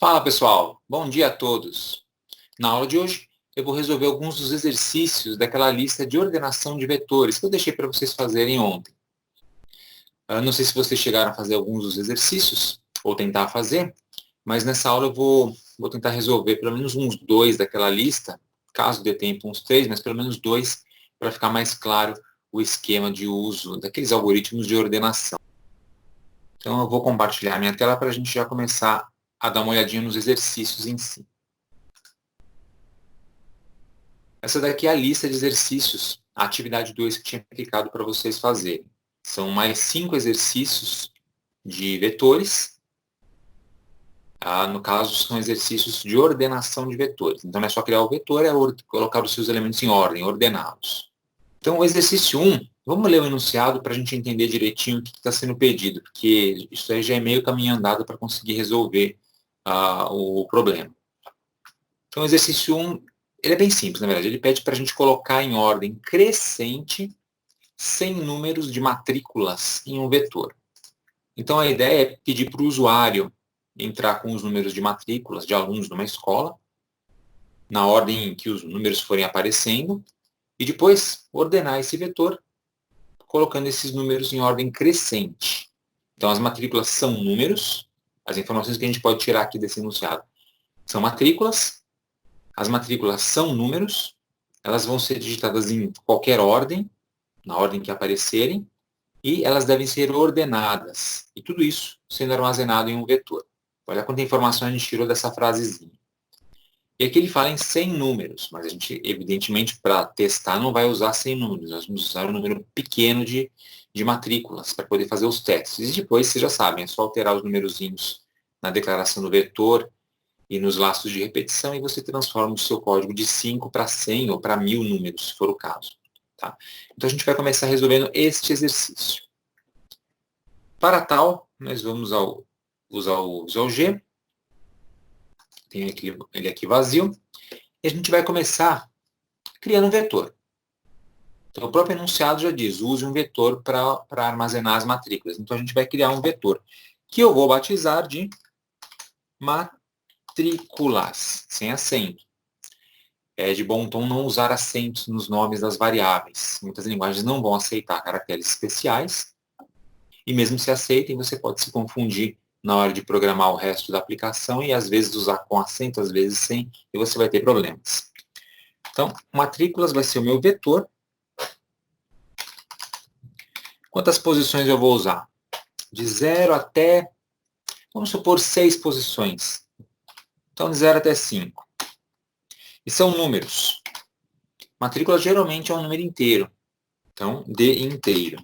Fala pessoal, bom dia a todos. Na aula de hoje eu vou resolver alguns dos exercícios daquela lista de ordenação de vetores que eu deixei para vocês fazerem ontem. Não sei se vocês chegaram a fazer alguns dos exercícios ou tentar fazer, mas nessa aula eu vou tentar resolver pelo menos uns dois daquela lista, caso dê tempo uns três, mas pelo menos dois, para ficar mais claro o esquema de uso daqueles algoritmos de ordenação. Então eu vou compartilhar minha tela para a gente já começar a dar uma olhadinha nos exercícios em si. Essa daqui é a lista de exercícios, a atividade 2 que tinha ficado para vocês fazerem. São mais 5 exercícios de vetores. No caso, são exercícios de ordenação de vetores. Então, não é só criar o vetor, é colocar os seus elementos em ordem, ordená-los. Então, o exercício 1, vamos ler o enunciado para a gente entender direitinho o que está sendo pedido, porque isso aí já é meio caminho andado para conseguir resolver o problema. Então, o exercício 1, ele é bem simples, na verdade. Ele pede para a gente colocar em ordem crescente 100 números de matrículas em um vetor. Então, a ideia é pedir para o usuário entrar com os números de matrículas de alunos numa escola, na ordem em que os números forem aparecendo, e depois ordenar esse vetor, colocando esses números em ordem crescente. Então, as matrículas são números, as informações que a gente pode tirar aqui desse enunciado são matrículas, as matrículas são números, elas vão ser digitadas em qualquer ordem, na ordem que aparecerem, e elas devem ser ordenadas. E tudo isso sendo armazenado em um vetor. Olha quanta informação a gente tirou dessa frasezinha. E aqui ele fala em 100 números, mas a gente, evidentemente, para testar, não vai usar 100 números. Nós vamos usar um número pequeno de matrículas para poder fazer os testes. E depois, vocês já sabem, é só alterar os numerozinhos na declaração do vetor e nos laços de repetição, e você transforma o seu código de 5 para 100 ou para 1000 números, se for o caso. Tá? Então, a gente vai começar resolvendo este exercício. Para tal, nós vamos usar o Visual G. Tem ele aqui vazio. E a gente vai começar criando um vetor. Então, o próprio enunciado já diz, use um vetor para armazenar as matrículas. Então, a gente vai criar um vetor, que eu vou batizar de matrículas, sem acento. É de bom tom não usar acentos nos nomes das variáveis. Muitas linguagens não vão aceitar caracteres especiais. E mesmo se aceitem, você pode se confundir na hora de programar o resto da aplicação e às vezes usar com acento, às vezes sem, e você vai ter problemas. Então, matrículas vai ser o meu vetor. Quantas posições eu vou usar? De 0 até, vamos supor, 6 posições. Então, de 0 até 5. E são números. Matrícula geralmente é um número inteiro. Então, de inteiro.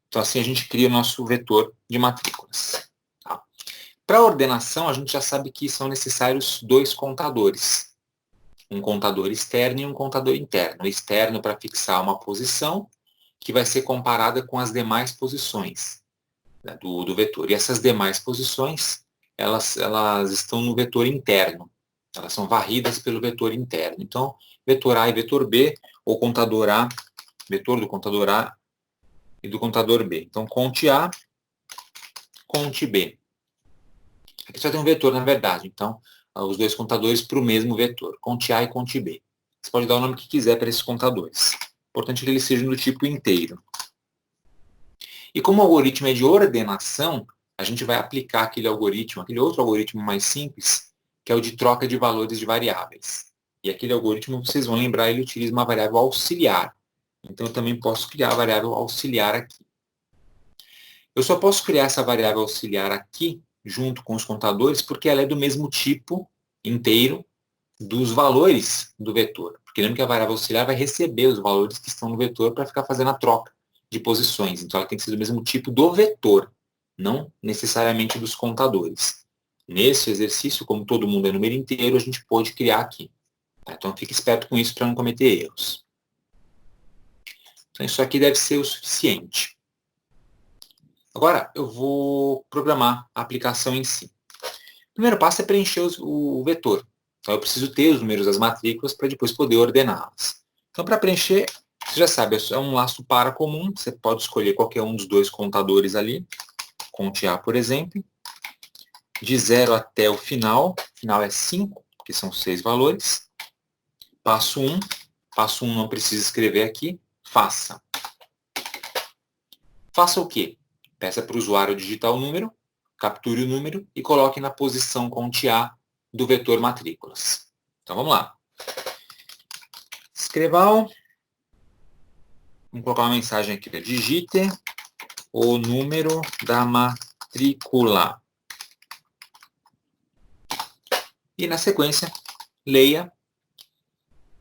Então, assim a gente cria o nosso vetor de matrículas. Tá? Para ordenação, a gente já sabe que são necessários 2 contadores. Um contador externo e um contador interno. O externo para fixar uma posição, que vai ser comparada com as demais posições, né, do vetor. E essas demais posições, elas estão no vetor interno. Elas são varridas pelo vetor interno. Então, vetor A e vetor B, ou contador A, vetor do contador A e do contador B. Então, conte A, conte B. Aqui só tem um vetor, na verdade. Então, os dois contadores para o mesmo vetor, conte A e conte B. Você pode dar o nome que quiser para esses contadores. Importante que eles sejam do tipo inteiro. E como o algoritmo é de ordenação, a gente vai aplicar aquele outro algoritmo mais simples, que é o de troca de valores de variáveis. E aquele algoritmo, vocês vão lembrar, ele utiliza uma variável auxiliar. Então, eu também posso criar a variável auxiliar aqui. Eu só posso criar essa variável auxiliar aqui, junto com os contadores, porque ela é do mesmo tipo inteiro dos valores do vetor. Porque lembra que a variável auxiliar vai receber os valores que estão no vetor para ficar fazendo a troca de posições. Então, ela tem que ser do mesmo tipo do vetor, não necessariamente dos contadores. Nesse exercício, como todo mundo é número inteiro, a gente pode criar aqui. Então, fique esperto com isso para não cometer erros. Então, isso aqui deve ser o suficiente. Agora, eu vou programar a aplicação em si. O primeiro passo é preencher o vetor. Então, eu preciso ter os números das matrículas para depois poder ordená-las. Então, para preencher, você já sabe, é um laço para comum. Você pode escolher qualquer um dos dois contadores ali. Conte A, por exemplo. de 0 até o final é 5, porque são 6 valores. Passo 1, não precisa escrever aqui, faça. Faça o quê? Peça para o usuário digitar o número, capture o número e coloque na posição contear do vetor matrículas. Então vamos lá. Escreval, vamos colocar uma mensagem aqui, digite o número da matrícula. E na sequência, leia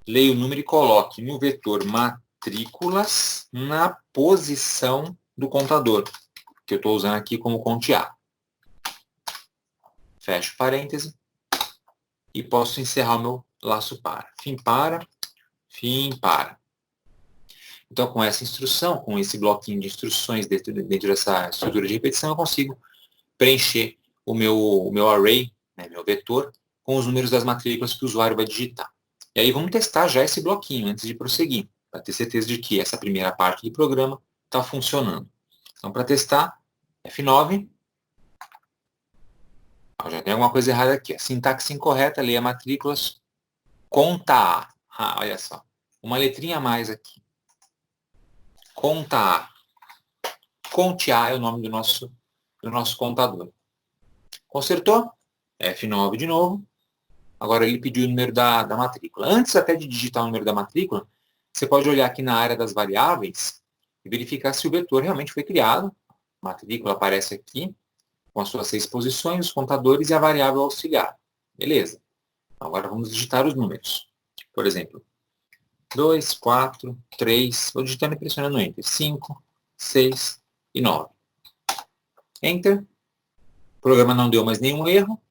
o número e coloque no vetor matrículas na posição do contador, que eu estou usando aqui como contear. Fecho parêntese e posso encerrar o meu laço para. Fim para, fim para. Então, com essa instrução, com esse bloquinho de instruções dentro dessa estrutura de repetição, eu consigo preencher o meu array, né, meu vetor, com os números das matrículas que o usuário vai digitar. E aí vamos testar já esse bloquinho antes de prosseguir, para ter certeza de que essa primeira parte do programa está funcionando. Então, para testar, F9. Já tem alguma coisa errada aqui. A sintaxe incorreta, leia matrículas, conta A. Olha só. Uma letrinha a mais aqui. Conta A. Conte A é o nome do nosso contador. Consertou? F9 de novo. Agora ele pediu o número da matrícula. Antes até de digitar o número da matrícula, você pode olhar aqui na área das variáveis e verificar se o vetor realmente foi criado. A matrícula aparece aqui, com as suas 6 posições, os contadores e a variável auxiliar. Beleza. Agora vamos digitar os números. Por exemplo, 2, 4, 3, vou digitando e pressionando Enter. 5, 6 e 9. Enter. O programa não deu mais nenhum erro.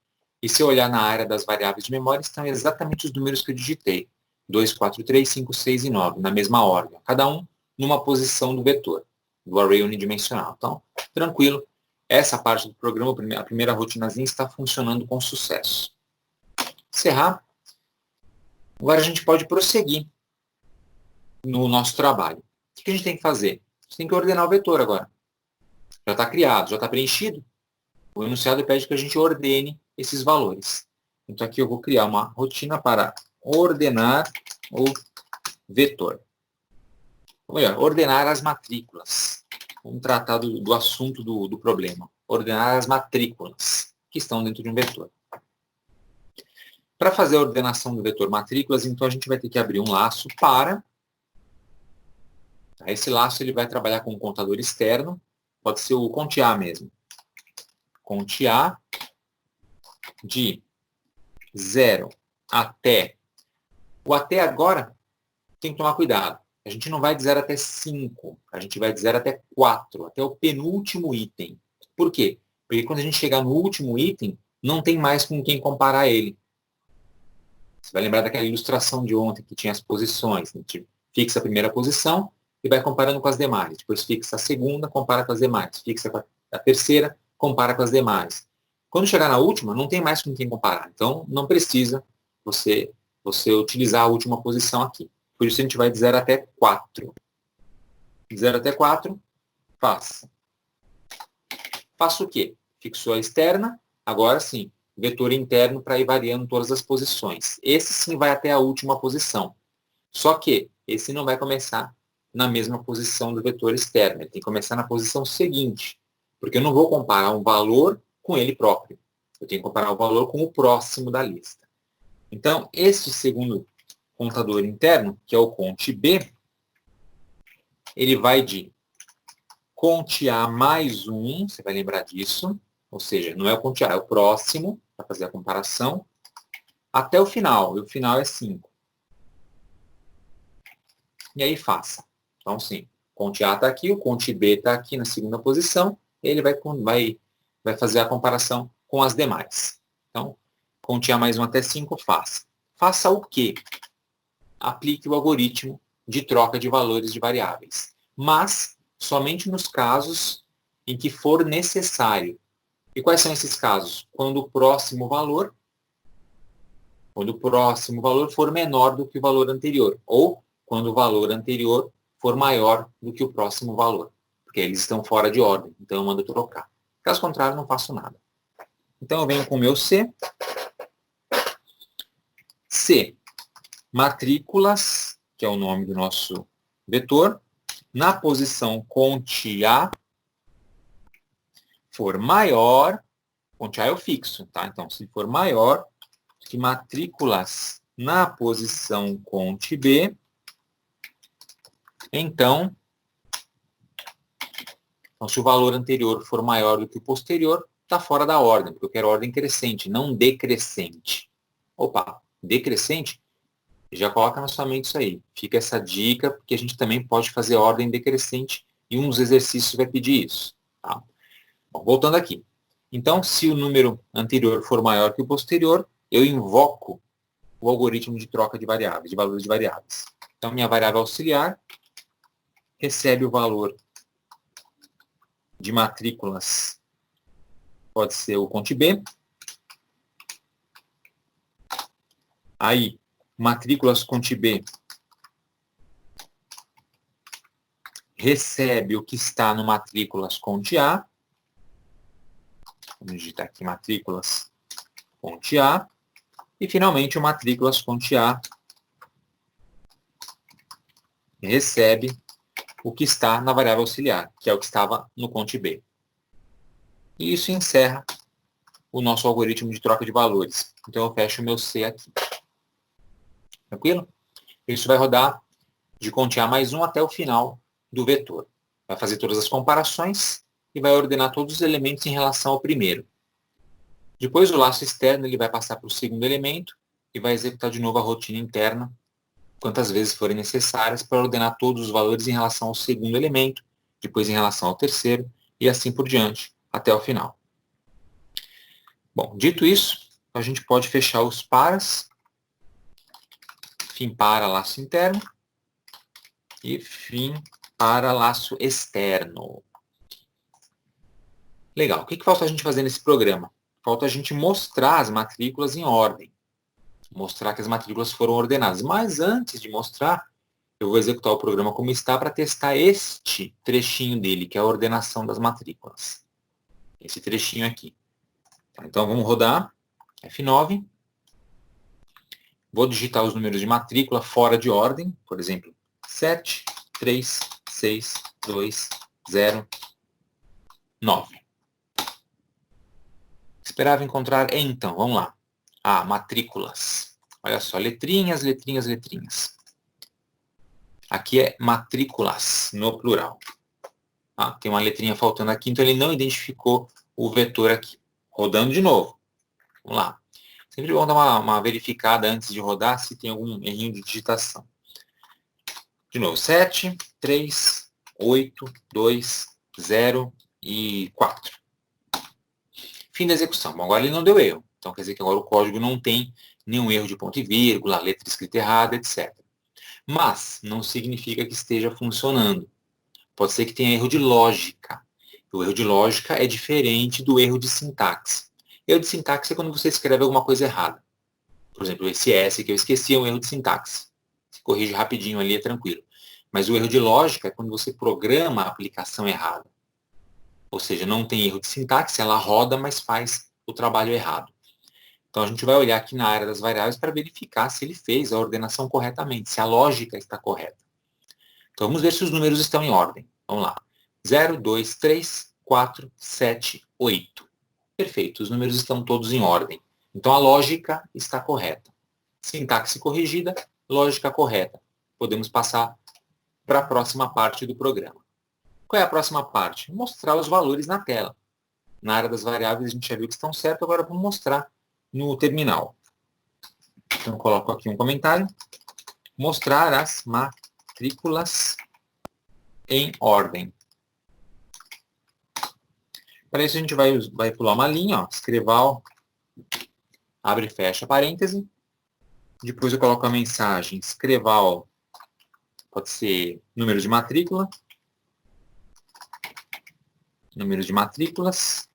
E se eu olhar na área das variáveis de memória, estão exatamente os números que eu digitei. 2, 4, 3, 5, 6 e 9, na mesma ordem. Cada um numa posição do vetor, do array unidimensional. Então, tranquilo. Essa parte do programa, a primeira rotinazinha, está funcionando com sucesso. Encerrar. Agora a gente pode prosseguir no nosso trabalho. O que a gente tem que fazer? A gente tem que ordenar o vetor agora. Já está criado, já está preenchido. O enunciado pede que a gente ordene esses valores. Então aqui eu vou criar uma rotina para ordenar o vetor. Olha, ordenar as matrículas. Vamos tratar do assunto do problema. Ordenar as matrículas que estão dentro de um vetor. Para fazer a ordenação do vetor matrículas, então a gente vai ter que abrir um laço para. Esse laço ele vai trabalhar com um contador externo. Pode ser o contear mesmo. Contear de 0 até. O até agora tem que tomar cuidado. A gente não vai de 0 até 5. A gente vai de 0 até 4, até o penúltimo item. Por quê? Porque quando a gente chegar no último item, não tem mais com quem comparar ele. Você vai lembrar daquela ilustração de ontem que tinha as posições. A gente fixa a primeira posição e vai comparando com as demais. Depois fixa a segunda, compara com as demais. Fixa a terceira, compara com as demais. Quando chegar na última, não tem mais com quem comparar. Então, não precisa você utilizar a última posição aqui. Por isso, a gente vai de 0 até 4. De 0 até 4, faça. Faça o quê? Fixou a externa, agora sim, vetor interno para ir variando todas as posições. Esse sim vai até a última posição. Só que esse não vai começar na mesma posição do vetor externo. Ele tem que começar na posição seguinte. Porque eu não vou comparar um valor com ele próprio. Eu tenho que comparar o valor com o próximo da lista. Então, este segundo contador interno, que é o conte B, ele vai de contear mais 1, você vai lembrar disso, ou seja, não é o contear, é o próximo, para fazer a comparação, até o final, e o final é 5. E aí faça. Então, sim, conte A está aqui, o conte B está aqui na segunda posição, ele vai fazer a comparação com as demais. Então, conte A mais 1 até 5, faça. Faça o quê? Aplique o algoritmo de troca de valores de variáveis. Mas somente nos casos em que for necessário. E quais são esses casos? Quando o próximo valor for menor do que o valor anterior. Ou quando o valor anterior for maior do que o próximo valor. Porque eles estão fora de ordem. Então eu mando trocar. Caso contrário, não faço nada. Então, eu venho com o meu C. C, matrículas, que é o nome do nosso vetor, na posição cont A for maior, cont A é o fixo, tá? Então, se for maior que matrículas na posição cont B, então, se o valor anterior for maior do que o posterior, está fora da ordem, porque eu quero ordem crescente, não decrescente. Opa, decrescente? Já coloca na sua mente isso aí. Fica essa dica, porque a gente também pode fazer ordem decrescente e um dos exercícios vai pedir isso. Tá? Bom, voltando aqui. Então, se o número anterior for maior que o posterior, eu invoco o algoritmo de troca de variáveis, de valores de variáveis. Então, minha variável auxiliar recebe o valor de matrículas, pode ser o cont B. Aí, matrículas cont B recebe o que está no matrículas cont A. Vamos digitar aqui matrículas cont A. E, finalmente, o matrículas cont A recebe o que está na variável auxiliar, que é o que estava no cont B. E isso encerra o nosso algoritmo de troca de valores. Então, eu fecho o meu C aqui. Tranquilo? Isso vai rodar de cont A mais 1 até o final do vetor. Vai fazer todas as comparações e vai ordenar todos os elementos em relação ao primeiro. Depois, o laço externo ele vai passar para o segundo elemento e vai executar de novo a rotina interna, quantas vezes forem necessárias, para ordenar todos os valores em relação ao segundo elemento, depois em relação ao terceiro, e assim por diante, até o final. Bom, dito isso, a gente pode fechar os paras, fim para laço interno, e fim para laço externo. Legal. O que falta a gente fazer nesse programa? Falta a gente mostrar as matrículas em ordem. Mostrar que as matrículas foram ordenadas. Mas antes de mostrar, eu vou executar o programa como está para testar este trechinho dele, que é a ordenação das matrículas. Esse trechinho aqui. Então, vamos rodar. F9. Vou digitar os números de matrícula fora de ordem. Por exemplo, 7, 3, 6, 2, 0, 9. Esperava encontrar então, vamos lá. Matrículas. Olha só, letrinhas, letrinhas, letrinhas. Aqui é matrículas, no plural. Tem uma letrinha faltando aqui, então ele não identificou o vetor aqui. Rodando de novo. Vamos lá. Sempre bom dar uma verificada antes de rodar se tem algum errinho de digitação. De novo, 7, 3, 8, 2, 0 e 4. Fim da execução. Bom, agora ele não deu erro. Então, quer dizer que agora o código não tem nenhum erro de ponto e vírgula, letra escrita errada, etc. Mas não significa que esteja funcionando. Pode ser que tenha erro de lógica. O erro de lógica é diferente do erro de sintaxe. Erro de sintaxe é quando você escreve alguma coisa errada. Por exemplo, esse S que eu esqueci é um erro de sintaxe. Se corrige rapidinho ali, é tranquilo. Mas o erro de lógica é quando você programa a aplicação errada. Ou seja, não tem erro de sintaxe, ela roda, mas faz o trabalho errado. Então, a gente vai olhar aqui na área das variáveis para verificar se ele fez a ordenação corretamente, se a lógica está correta. Então, vamos ver se os números estão em ordem. Vamos lá. 0, 2, 3, 4, 7, 8. Perfeito, os números estão todos em ordem. Então, a lógica está correta. Sintaxe corrigida, lógica correta. Podemos passar para a próxima parte do programa. Qual é a próxima parte? Mostrar os valores na tela. Na área das variáveis a gente já viu que estão certos, agora vamos mostrar no terminal. Então, eu coloco aqui um comentário. Mostrar as matrículas em ordem. Para isso a gente vai pular uma linha, escreval, abre e fecha parêntese. Depois eu coloco a mensagem escreval, pode ser número de matrícula. Número de matrículas.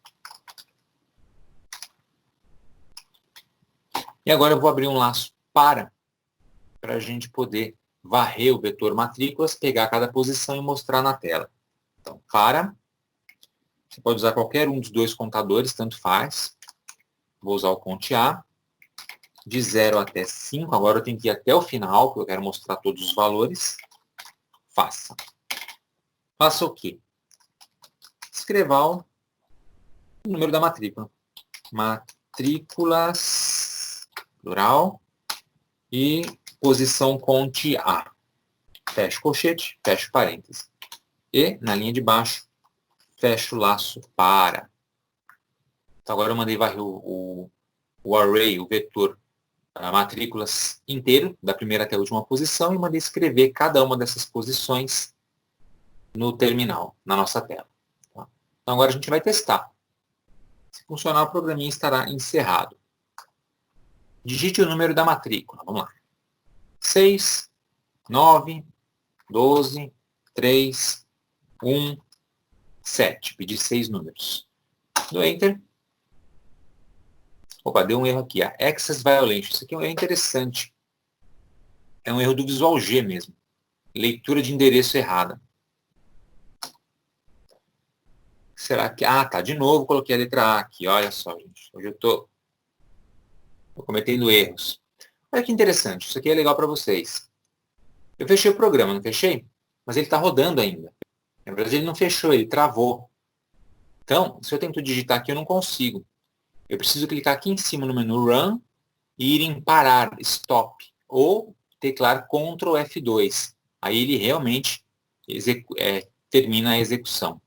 E agora eu vou abrir um laço para a gente poder varrer o vetor matrículas, pegar cada posição e mostrar na tela. Então, para. Você pode usar qualquer um dos dois contadores, tanto faz. Vou usar o CONT-A. De 0 até 5. Agora eu tenho que ir até o final, porque eu quero mostrar todos os valores. Faça. Faça o quê? Escreva o número da matrícula. Matrículas, plural, e posição CONT-A. Fecho colchete, fecho parênteses. E, na linha de baixo, fecho o laço para. Então, agora eu mandei varrer o array, o vetor, matrículas inteiro, da primeira até a última posição, e mandei escrever cada uma dessas posições no terminal, na nossa tela. Tá? Então, agora a gente vai testar. Se funcionar, o programinha estará encerrado. Digite o número da matrícula. Vamos lá. 6, 9, 12, 3, 1, 7. Pedi 6 números. Do Enter. Opa, deu um erro aqui. Access Violation. Isso aqui é um erro interessante. É um erro do Visual G mesmo. Leitura de endereço errada. Será que... Ah, tá. De novo, coloquei a letra A aqui. Olha só, gente. Hoje eu estou cometendo erros. Olha que interessante. Isso aqui é legal para vocês. Eu fechei o programa, não fechei? Mas ele está rodando ainda. Na verdade, ele não fechou, ele travou. Então, se eu tento digitar aqui, eu não consigo. Eu preciso clicar aqui em cima no menu Run e ir em Parar, Stop. Ou teclar Ctrl F2. Aí ele realmente termina a execução.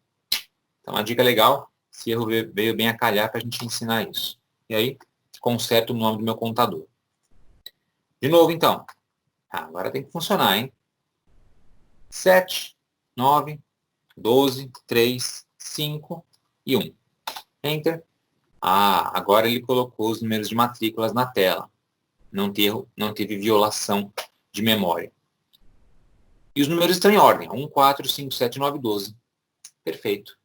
Então, uma dica legal, esse erro veio bem a calhar para a gente ensinar isso. E aí, conserto o nome do meu contador. De novo, então. Agora tem que funcionar, hein? 7, 9, 12, 3, 5 e 1. Enter. Agora ele colocou os números de matrículas na tela. Não teve violação de memória. E os números estão em ordem. 1, 4, 5, 7, 9, 12. Perfeito.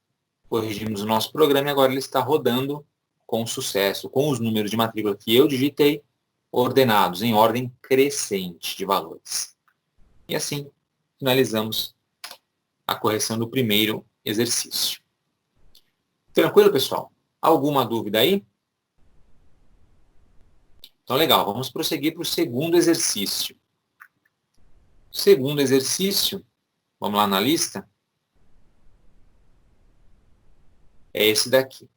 Corrigimos o nosso programa e agora ele está rodando com sucesso, com os números de matrícula que eu digitei, ordenados em ordem crescente de valores. E assim, finalizamos a correção do primeiro exercício. Tranquilo, pessoal? Alguma dúvida aí? Então, legal. Vamos prosseguir para o segundo exercício. O segundo exercício, vamos lá na lista, é esse daqui.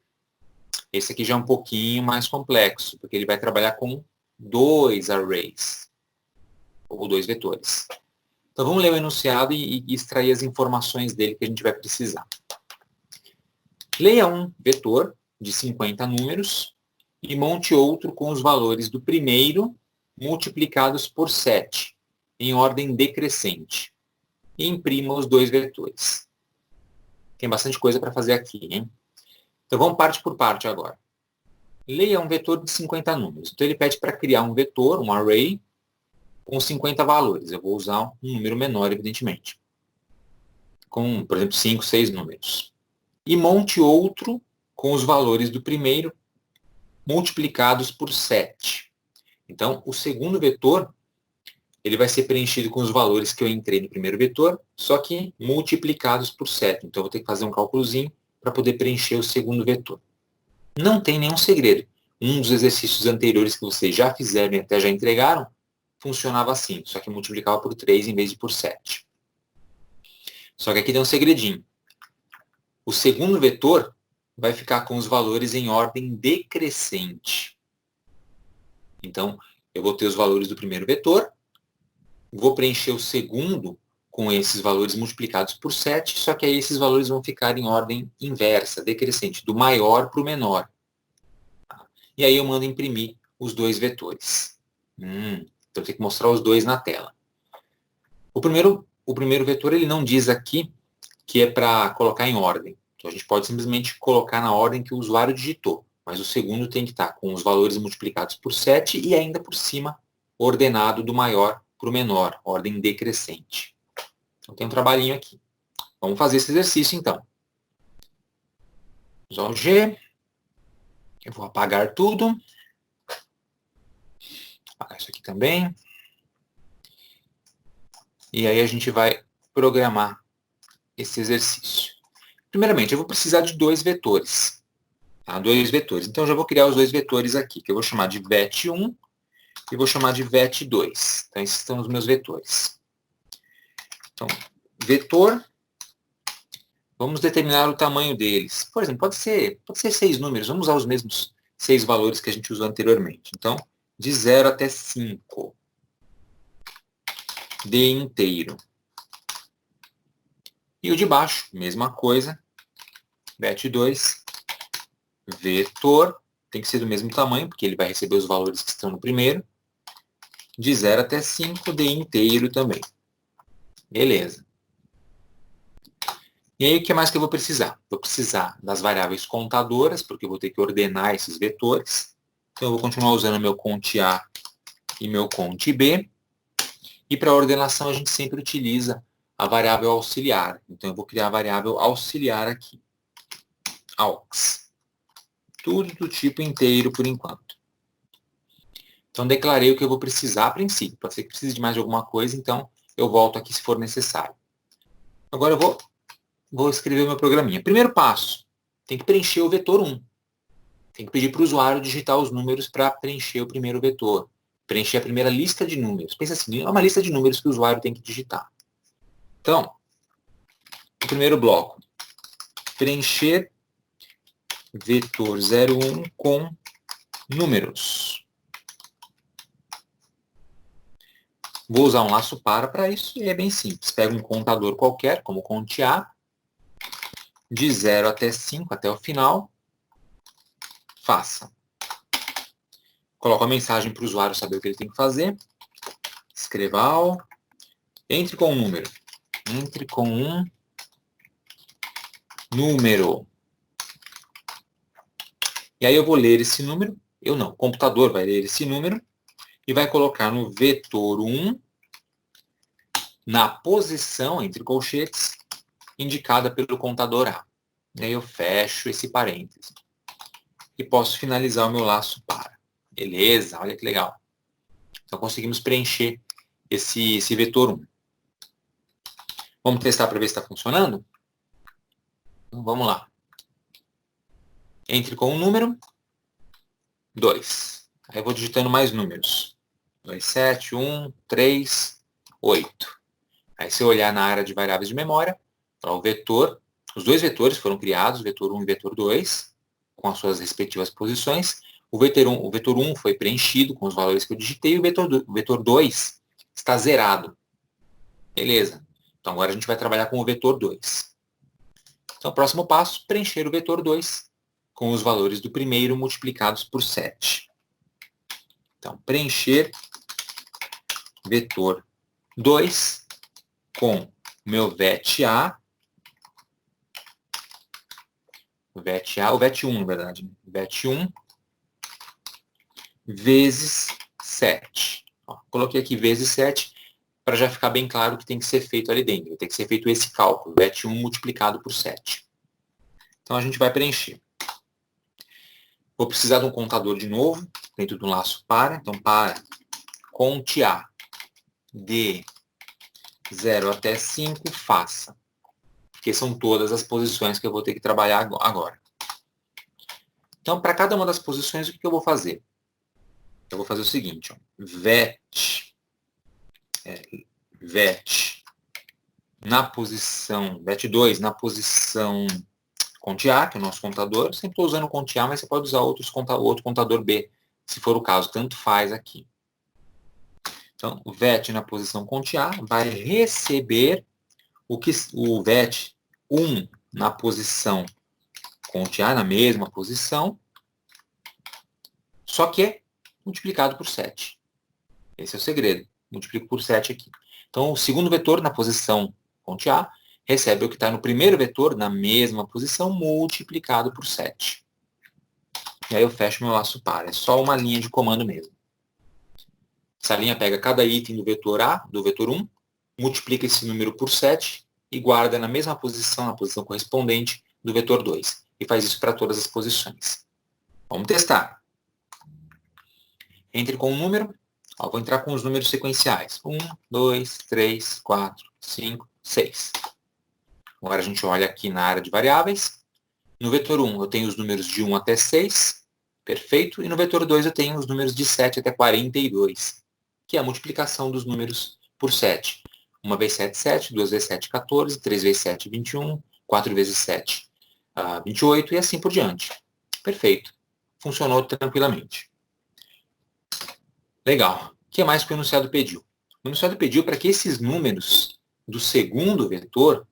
Esse aqui já é um pouquinho mais complexo, porque ele vai trabalhar com 2 arrays, ou 2 vetores. Então, vamos ler o enunciado e extrair as informações dele que a gente vai precisar. Leia um vetor de 50 números e monte outro com os valores do primeiro multiplicados por 7, em ordem decrescente. E imprima os 2 vetores. Tem bastante coisa para fazer aqui, hein? Então, vamos parte por parte agora. Leia um vetor de 50 números. Então, ele pede para criar um vetor, um array, com 50 valores. Eu vou usar um número menor, evidentemente. Com, por exemplo, 5, 6 números. E monte outro com os valores do primeiro multiplicados por 7. Então, o segundo vetor, ele vai ser preenchido com os valores que eu entrei no primeiro vetor, só que multiplicados por 7. Então, eu vou ter que fazer um cálculozinho para poder preencher o segundo vetor. Não tem nenhum segredo. Um dos exercícios anteriores que vocês já fizeram e até já entregaram, funcionava assim, só que multiplicava por 3 em vez de por 7. Só que aqui tem um segredinho. O segundo vetor vai ficar com os valores em ordem decrescente. Então, eu vou ter os valores do primeiro vetor, vou preencher o segundo com esses valores multiplicados por 7, só que aí esses valores vão ficar em ordem inversa, decrescente, do maior para o menor. E aí eu mando imprimir os 2 vetores. Então, eu tenho que mostrar os 2 na tela. O primeiro vetor, ele não diz aqui que é para colocar em ordem. Então, a gente pode simplesmente colocar na ordem que o usuário digitou. Mas o segundo tem que estar com os valores multiplicados por 7 e ainda por cima ordenado do maior para o menor, ordem decrescente. Então, tem um trabalhinho aqui. Vamos fazer esse exercício, então. Visual G. Eu vou apagar tudo. Apagar isso aqui também. E aí a gente vai programar esse exercício. Primeiramente, eu vou precisar de 2 vetores. Tá? Dois vetores. Então, eu já vou criar os dois vetores aqui, que eu vou chamar de vet1 e vou chamar de vet2. Então, esses são os meus vetores. Então, vetor, vamos determinar o tamanho deles. Por exemplo, pode ser 6 números. Vamos usar os mesmos 6 valores que a gente usou anteriormente. Então, de 0 até 5. D inteiro. E o de baixo, mesma coisa. Vet2, vetor, tem que ser do mesmo tamanho, porque ele vai receber os valores que estão no primeiro. De 0 até 5, D inteiro também. Beleza. E aí, o que mais que eu vou precisar? Vou precisar das variáveis contadoras, porque eu vou ter que ordenar esses vetores. Então, eu vou continuar usando meu cont A e meu cont B. E para ordenação, a gente sempre utiliza a variável auxiliar. Então, eu vou criar a variável auxiliar aqui. Aux. Tudo do tipo inteiro por enquanto. Então, declarei o que eu vou precisar a princípio. Pode ser que precise de mais de alguma coisa, então eu volto aqui se for necessário. Agora eu vou escrever o meu programinha. Primeiro passo, tem que preencher o vetor 1. Tem que pedir para o usuário digitar os números para preencher o primeiro vetor. Preencher a primeira lista de números. Pensa assim, é uma lista de números que o usuário tem que digitar. Então, o primeiro bloco, preencher vetor 01 com números. Vou usar um laço para isso e é bem simples. Pega um contador qualquer, como cont A, de 0 até 5, até o final, faça. Coloco a mensagem para o usuário saber o que ele tem que fazer. Escreva ao. Entre com um número. Entre com um número. E aí eu vou ler esse número. Eu não, o computador vai ler esse número e vai colocar no vetor 1, na posição, entre colchetes, indicada pelo contador A. E aí eu fecho esse parêntese. E posso finalizar o meu laço para. Beleza, olha que legal. Então conseguimos preencher esse vetor 1. Vamos testar para ver se está funcionando? Então vamos lá. Entre com um número, 2. Aí eu vou digitando mais números. 2, 7, 1, 3, 8. Aí se eu olhar na área de variáveis de memória, o vetor, os dois vetores foram criados, vetor 1 e vetor 2, com as suas respectivas posições. O vetor 1 foi preenchido com os valores que eu digitei e o vetor 2 está zerado. Beleza. Então agora a gente vai trabalhar com o vetor 2. Então o próximo passo, preencher o vetor 2 com os valores do primeiro multiplicados por 7. Então, preencher vetor 2 com o meu vet A, o vet1, na verdade, vet1 vezes 7. Ó, coloquei aqui vezes 7 para já ficar bem claro o que tem que ser feito ali dentro. Tem que ser feito esse cálculo, vet1 multiplicado por 7. Então, a gente vai preencher. Vou precisar de um contador de novo, dentro do laço para. Então, para cont A de 0 até 5, faça. Porque são todas as posições que eu vou ter que trabalhar agora. Então, para cada uma das posições, o que eu vou fazer? Eu vou fazer o seguinte, ó, vet na posição, vet2 na posição cont A, que é o nosso contador. Eu sempre estou usando o cont A, mas você pode usar outro contador B, se for o caso. Tanto faz aqui. Então, o vet na posição cont A vai receber o vet1 na posição cont A, na mesma posição, só que é multiplicado por 7. Esse é o segredo. Multiplico por 7 aqui. Então, o segundo vetor na posição cont A recebe o que está no primeiro vetor na mesma posição, multiplicado por 7. E aí eu fecho meu laço para. É só uma linha de comando mesmo. Essa linha pega cada item do vetor A, do vetor 1, multiplica esse número por 7 e guarda na mesma posição, na posição correspondente do vetor 2. E faz isso para todas as posições. Vamos testar. Entre com um número. Ó, vou entrar com os números sequenciais. 1, 2, 3, 4, 5, 6. Agora a gente olha aqui na área de variáveis. No vetor 1 eu tenho os números de 1 até 6, perfeito, e no vetor 2 eu tenho os números de 7 até 42, que é a multiplicação dos números por 7. 1 vezes 7, 7, 2 vezes 7, 14, 3 vezes 7, 21, 4 vezes 7, 28 e assim por diante. Perfeito. Funcionou tranquilamente. Legal. O que mais que o enunciado pediu? O enunciado pediu para que esses números do segundo vetor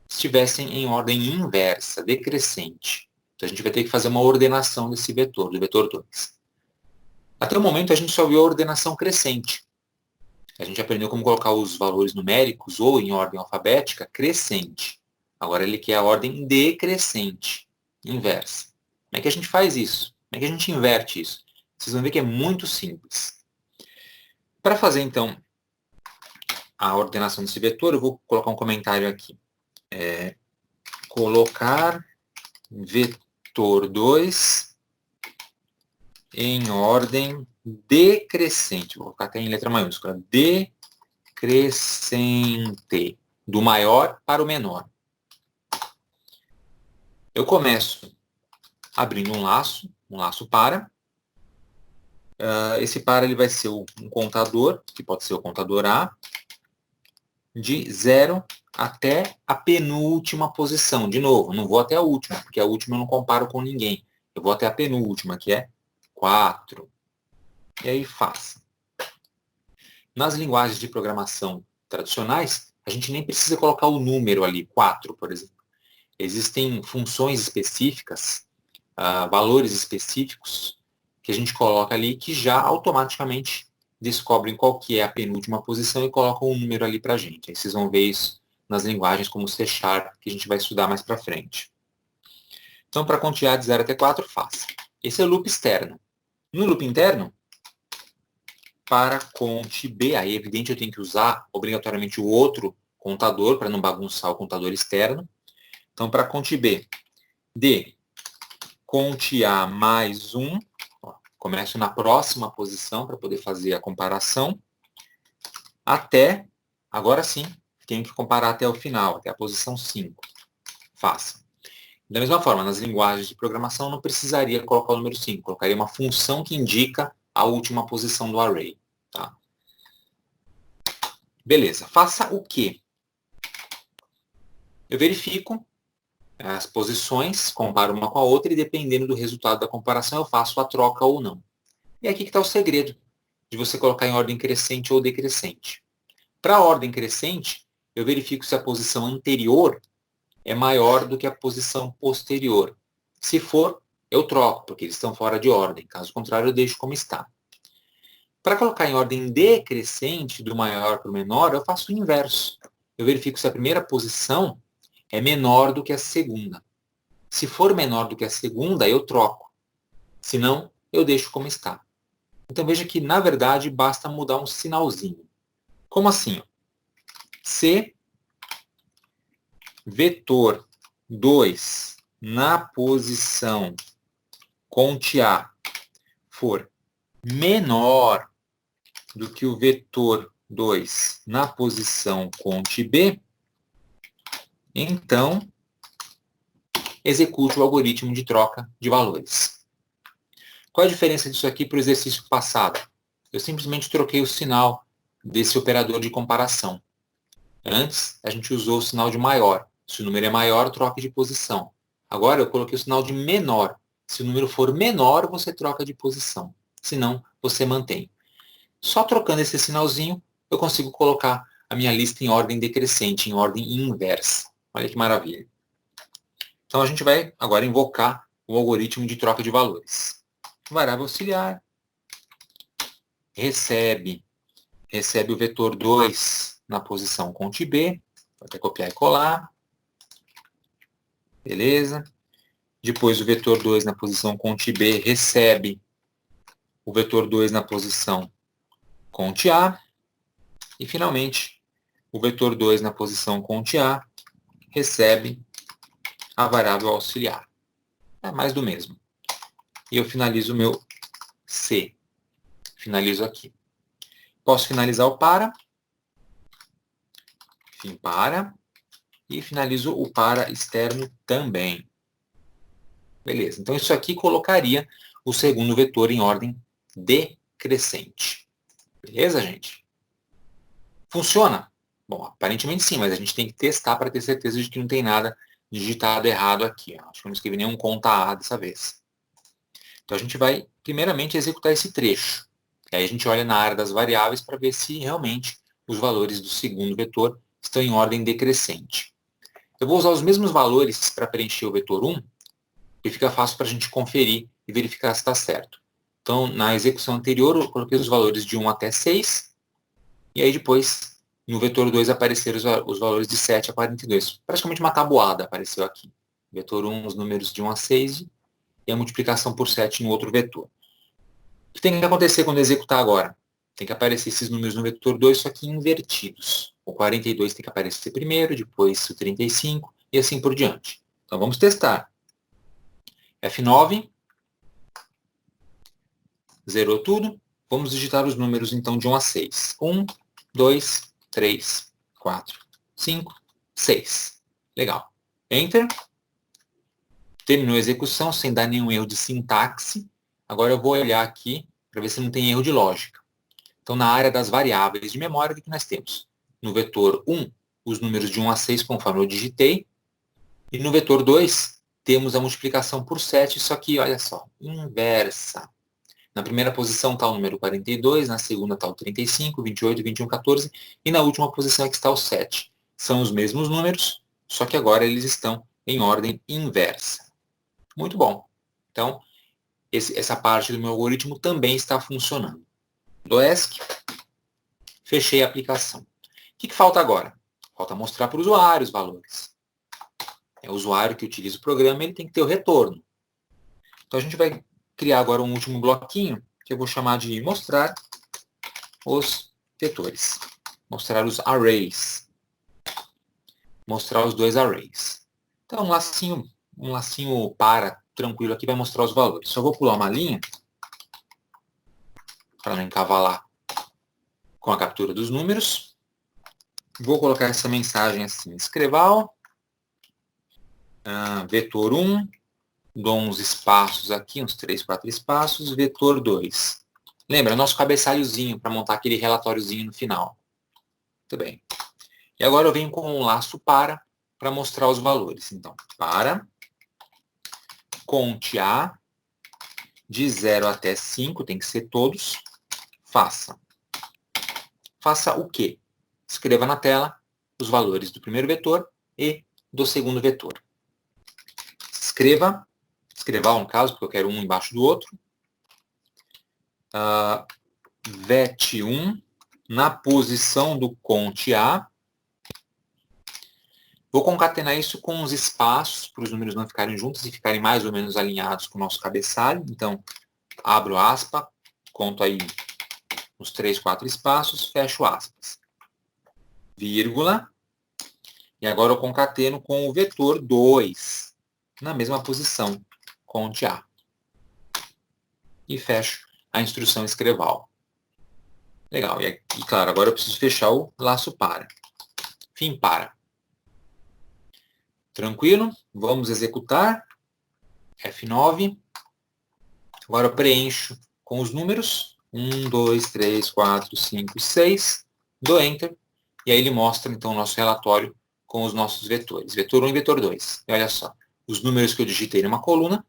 estivessem em ordem inversa, decrescente. Então, a gente vai ter que fazer uma ordenação desse vetor, do vetor 2. Até o momento, a gente só viu a ordenação crescente. A gente aprendeu como colocar os valores numéricos ou em ordem alfabética crescente. Agora, ele quer a ordem decrescente, inversa. Como é que a gente faz isso? Como é que a gente inverte isso? Vocês vão ver que é muito simples. Para fazer, então, a ordenação desse vetor, eu vou colocar um comentário aqui. Colocar vetor 2 em ordem decrescente. Vou colocar até em letra maiúscula. Decrescente. Do maior para o menor. Eu começo abrindo um laço para. Esse para ele vai ser um contador, que pode ser o contador A, de 0 até a penúltima posição. De novo, não vou até a última, porque a última eu não comparo com ninguém. Eu vou até a penúltima, que é 4. E aí faça. Nas linguagens de programação tradicionais, a gente nem precisa colocar o número ali, 4, por exemplo. Existem funções específicas, valores específicos, que a gente coloca ali que já automaticamente descobrem qual que é a penúltima posição e colocam um número ali para a gente. Aí vocês vão ver isso nas linguagens como C#, que a gente vai estudar mais para frente. Então, para contear de 0 até 4, faça. Esse é o loop externo. No loop interno, para cont B, aí é evidente eu tenho que usar obrigatoriamente o outro contador, para não bagunçar o contador externo. Então, para cont B, D, cont A mais 1, começo na próxima posição para poder fazer a comparação, até, agora sim, tenho que comparar até o final, até a posição 5. Faça. Da mesma forma, nas linguagens de programação, não precisaria colocar o número 5, colocaria uma função que indica a última posição do array. Tá? Beleza, faça o quê? Eu verifico as posições, comparo uma com a outra e dependendo do resultado da comparação eu faço a troca ou não. E aqui que está o segredo de você colocar em ordem crescente ou decrescente. Para a ordem crescente, eu verifico se a posição anterior é maior do que a posição posterior. Se for, eu troco, porque eles estão fora de ordem. Caso contrário, eu deixo como está. Para colocar em ordem decrescente, do maior para o menor, eu faço o inverso. Eu verifico se a primeira posição é menor do que a segunda. Se for menor do que a segunda, eu troco. Se não, eu deixo como está. Então veja que, na verdade, basta mudar um sinalzinho. Como assim? Se vetor 2 na posição cont A for menor do que o vetor 2 na posição cont B, então execute o algoritmo de troca de valores. Qual a diferença disso aqui para o exercício passado? Eu simplesmente troquei o sinal desse operador de comparação. Antes, a gente usou o sinal de maior. Se o número é maior, troque de posição. Agora, eu coloquei o sinal de menor. Se o número for menor, você troca de posição. Se não, você mantém. Só trocando esse sinalzinho, eu consigo colocar a minha lista em ordem decrescente, em ordem inversa. Olha que maravilha. Então, a gente vai agora invocar o algoritmo de troca de valores. Variável auxiliar recebe o vetor 2 na posição cont B. Vou até copiar e colar. Beleza. Depois o vetor 2 na posição cont B recebe o vetor 2 na posição cont A. E, finalmente, o vetor 2 na posição cont A recebe a variável auxiliar. É mais do mesmo. E eu finalizo o meu C. Finalizo aqui. Posso finalizar o para. Fim para. E finalizo o para externo também. Beleza. Então, isso aqui colocaria o segundo vetor em ordem decrescente. Beleza, gente? Funciona? Bom, aparentemente sim, mas a gente tem que testar para ter certeza de que não tem nada digitado errado aqui. Ó. Acho que eu não escrevi nenhum conta A dessa vez. Então, a gente vai, primeiramente, executar esse trecho. E aí a gente olha na área das variáveis para ver se realmente os valores do segundo vetor estão em ordem decrescente. Eu vou usar os mesmos valores para preencher o vetor 1, e fica fácil para a gente conferir e verificar se está certo. Então, na execução anterior, eu coloquei os valores de 1 até 6, e aí depois, no vetor 2, apareceram os valores de 7 a 42. Praticamente uma tabuada apareceu aqui. Vetor 1, os números de 1 a 6, e a multiplicação por 7 no outro vetor. O que tem que acontecer quando executar agora? Tem que aparecer esses números no vetor 2, só que invertidos. O 42 tem que aparecer primeiro, depois o 35, e assim por diante. Então, vamos testar. F9, zerou tudo. Vamos digitar os números, então, de 1 a 6. 1, 2, 3, 4, 5, 6. Legal. Enter. Terminou a execução sem dar nenhum erro de sintaxe. Agora eu vou olhar aqui para ver se não tem erro de lógica. Então, na área das variáveis de memória, o que nós temos? No vetor 1, os números de 1 a 6, conforme eu digitei. E no vetor 2, temos a multiplicação por 7, só que, olha só, inversa. Na primeira posição está o número 42, na segunda está o 35, 28, 21, 14, e na última posição é que está o 7. São os mesmos números, só que agora eles estão em ordem inversa. Muito bom. Então, essa parte do meu algoritmo também está funcionando. Do ESC, fechei a aplicação. O que falta agora? Falta mostrar para o usuário os valores. É o usuário que utiliza o programa, ele tem que ter o retorno. Então, a gente vai criar agora um último bloquinho, que eu vou chamar de mostrar os vetores. Mostrar os arrays. Mostrar os dois arrays. Então, um lacinho para, tranquilo aqui, vai mostrar os valores. Só vou pular uma linha, para não encavalar com a captura dos números. Vou colocar essa mensagem assim, escreval, vetor 1, dou uns espaços aqui, uns 3, 4 espaços, vetor 2. Lembra, nosso cabeçalhozinho para montar aquele relatóriozinho no final. Muito bem. E agora eu venho com um laço para mostrar os valores. Então, para, conte A, de 0 até 5, tem que ser todos, faça. Faça o quê? Escreva na tela os valores do primeiro vetor e do segundo vetor. Escreval no caso, porque eu quero um embaixo do outro. VET1 na posição do conte A. Vou concatenar isso com os espaços, para os números não ficarem juntos e ficarem mais ou menos alinhados com o nosso cabeçalho. Então, abro aspa, conto aí uns 3, 4 espaços, fecho aspas. Vírgula. E agora eu concateno com o vetor 2, na mesma posição, conte A. E fecho a instrução escreval. Legal. E claro, agora eu preciso fechar o laço para. Fim para. Tranquilo? Vamos executar. F9. Agora eu preencho com os números. 1, 2, 3, 4, 5, 6. Dou Enter. E aí ele mostra, então, o nosso relatório com os nossos vetores. Vetor 1 e vetor 2. E olha só. Os números que eu digitei numa coluna.